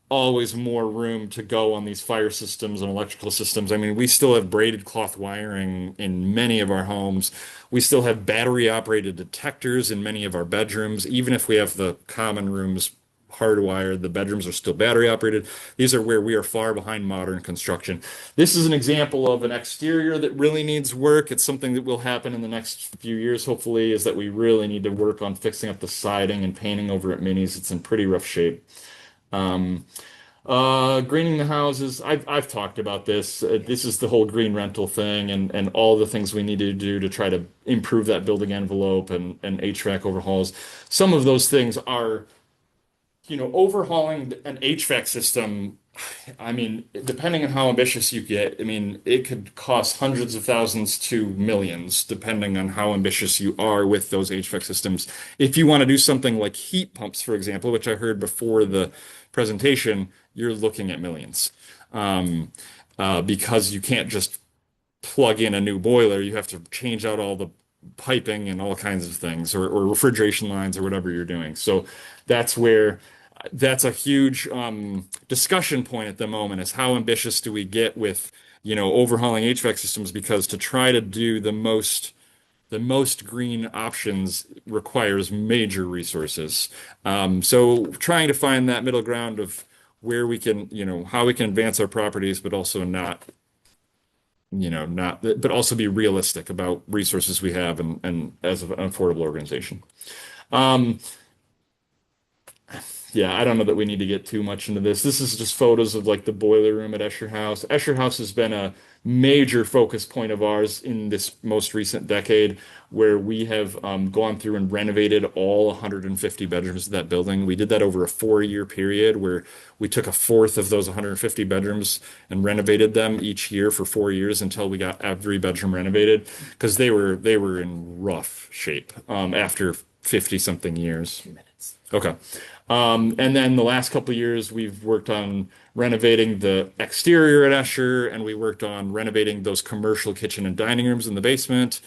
always more room to go on these fire systems and electrical systems. I mean, we still have braided cloth wiring in many of our homes. We still have battery operated detectors in many of our bedrooms. Even if we have the common rooms hardwired, the bedrooms are still battery operated. These are where we are far behind modern construction. This is an example of an exterior that really needs work. It's something that will happen in the next few years, hopefully, is that we really need to work on fixing up the siding and painting over at Minis. It's in pretty rough shape. Um, Greening the houses. I've talked about this. This is the whole green rental thing and all the things we need to do to try to improve that building envelope and HVAC overhauls. Some of those things are, overhauling an HVAC system. I mean, depending on how ambitious you get, I mean, it could cost hundreds of thousands to millions, depending on how ambitious you are with those HVAC systems. If you want to do something like heat pumps, for example, which I heard before the presentation, you're looking at millions. Um, because you can't just plug in a new boiler, you have to change out all the piping and all kinds of things, or refrigeration lines or whatever you're doing. So that's where that's a huge discussion point at the moment is how ambitious do we get with, overhauling HVAC systems because to try to do the most green options requires major resources. So trying to find that middle ground of where we can, how we can advance our properties, but also but also be realistic about resources we have and as an affordable organization. Um, yeah, I don't know that we need to get too much into this. This is just photos of like the boiler room at Escher House. Escher House has been a major focus point of ours in this most recent decade, where we have gone through and renovated all 150 bedrooms of that building. We did that over a 4-year period where we took a fourth of those 150 bedrooms and renovated them each year for 4 years until we got every bedroom renovated because they were in rough shape after 50 something years. Okay. And then the last couple of years, we've worked on renovating the exterior at Escher, and we worked on renovating those commercial kitchen and dining rooms in the basement.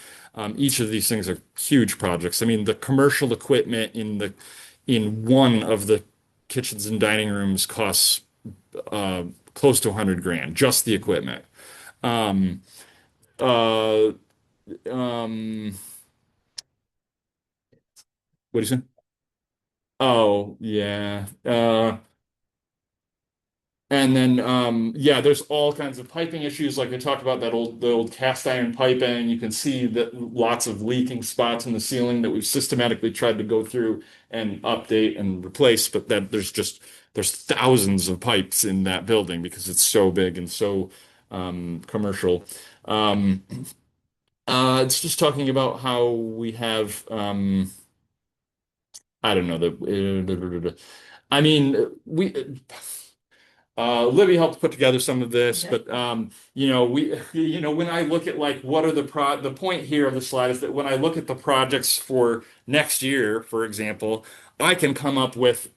Each of these things are huge projects. I mean, the commercial equipment in one of the kitchens and dining rooms costs close to 100 grand, just the equipment. Um, uh, um, what do you say? Oh, yeah. And then, yeah, there's all kinds of piping issues. Like I talked about the old cast iron piping. You can see that lots of leaking spots in the ceiling that we've systematically tried to go through and update and replace. But that there's thousands of pipes in that building because it's so big and so commercial. Um, it's just talking about how we have, I don't know, I mean, Libby helped put together some of this, but when I look at like what are the point here of the slide is that when I look at the projects for next year, for example, I can come up with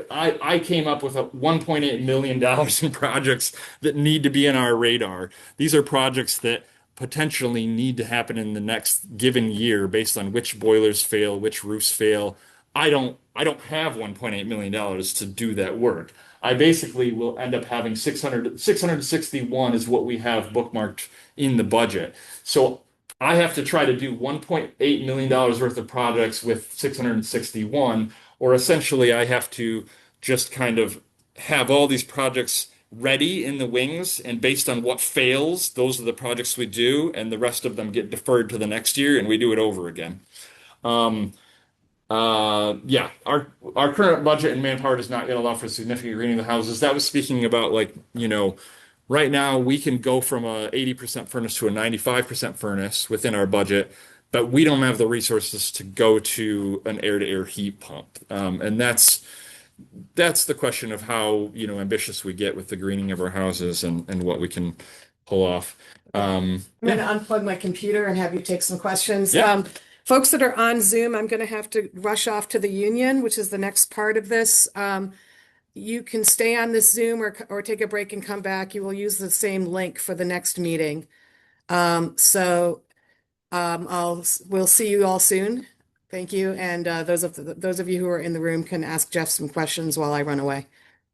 I came up with a $1.8 million in projects that need to be in our radar. These are projects that potentially need to happen in the next given year based on which boilers fail, which roofs fail. I don't have $1.8 million to do that work. I basically will end up having 661 is what we have bookmarked in the budget. So I have to try to do $1.8 million worth of projects with 661, or essentially I have to just kind of have all these projects ready in the wings, and based on what fails, those are the projects we do, and the rest of them get deferred to the next year, and we do it over again. Um, yeah, our current budget and manpower does not yet allow for significant greening of the houses. That was speaking about like, right now we can go from a 80% furnace to a 95% furnace within our budget, but we don't have the resources to go to an air-to-air heat pump. And that's the question of how, ambitious we get with the greening of our houses and what we can pull off.
I'm going to unplug my computer and have you take some questions.
Yeah.
Folks that are on Zoom, I'm going to have to rush off to the union, which is the next part of this. you can stay on this Zoom or take a break and come back. You will use the same link for the next meeting. We'll see you all soon. Thank you. And those of you who are in the room can ask Jeff some questions while I run away.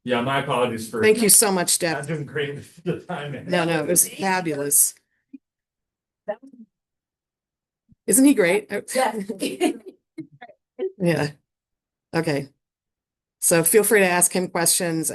Yeah, my apologies for
Thank you so much,
not
Jeff.
doing great with the timing.
No, it was fabulous. Isn't he great? Yeah. Okay. So feel free to ask him questions.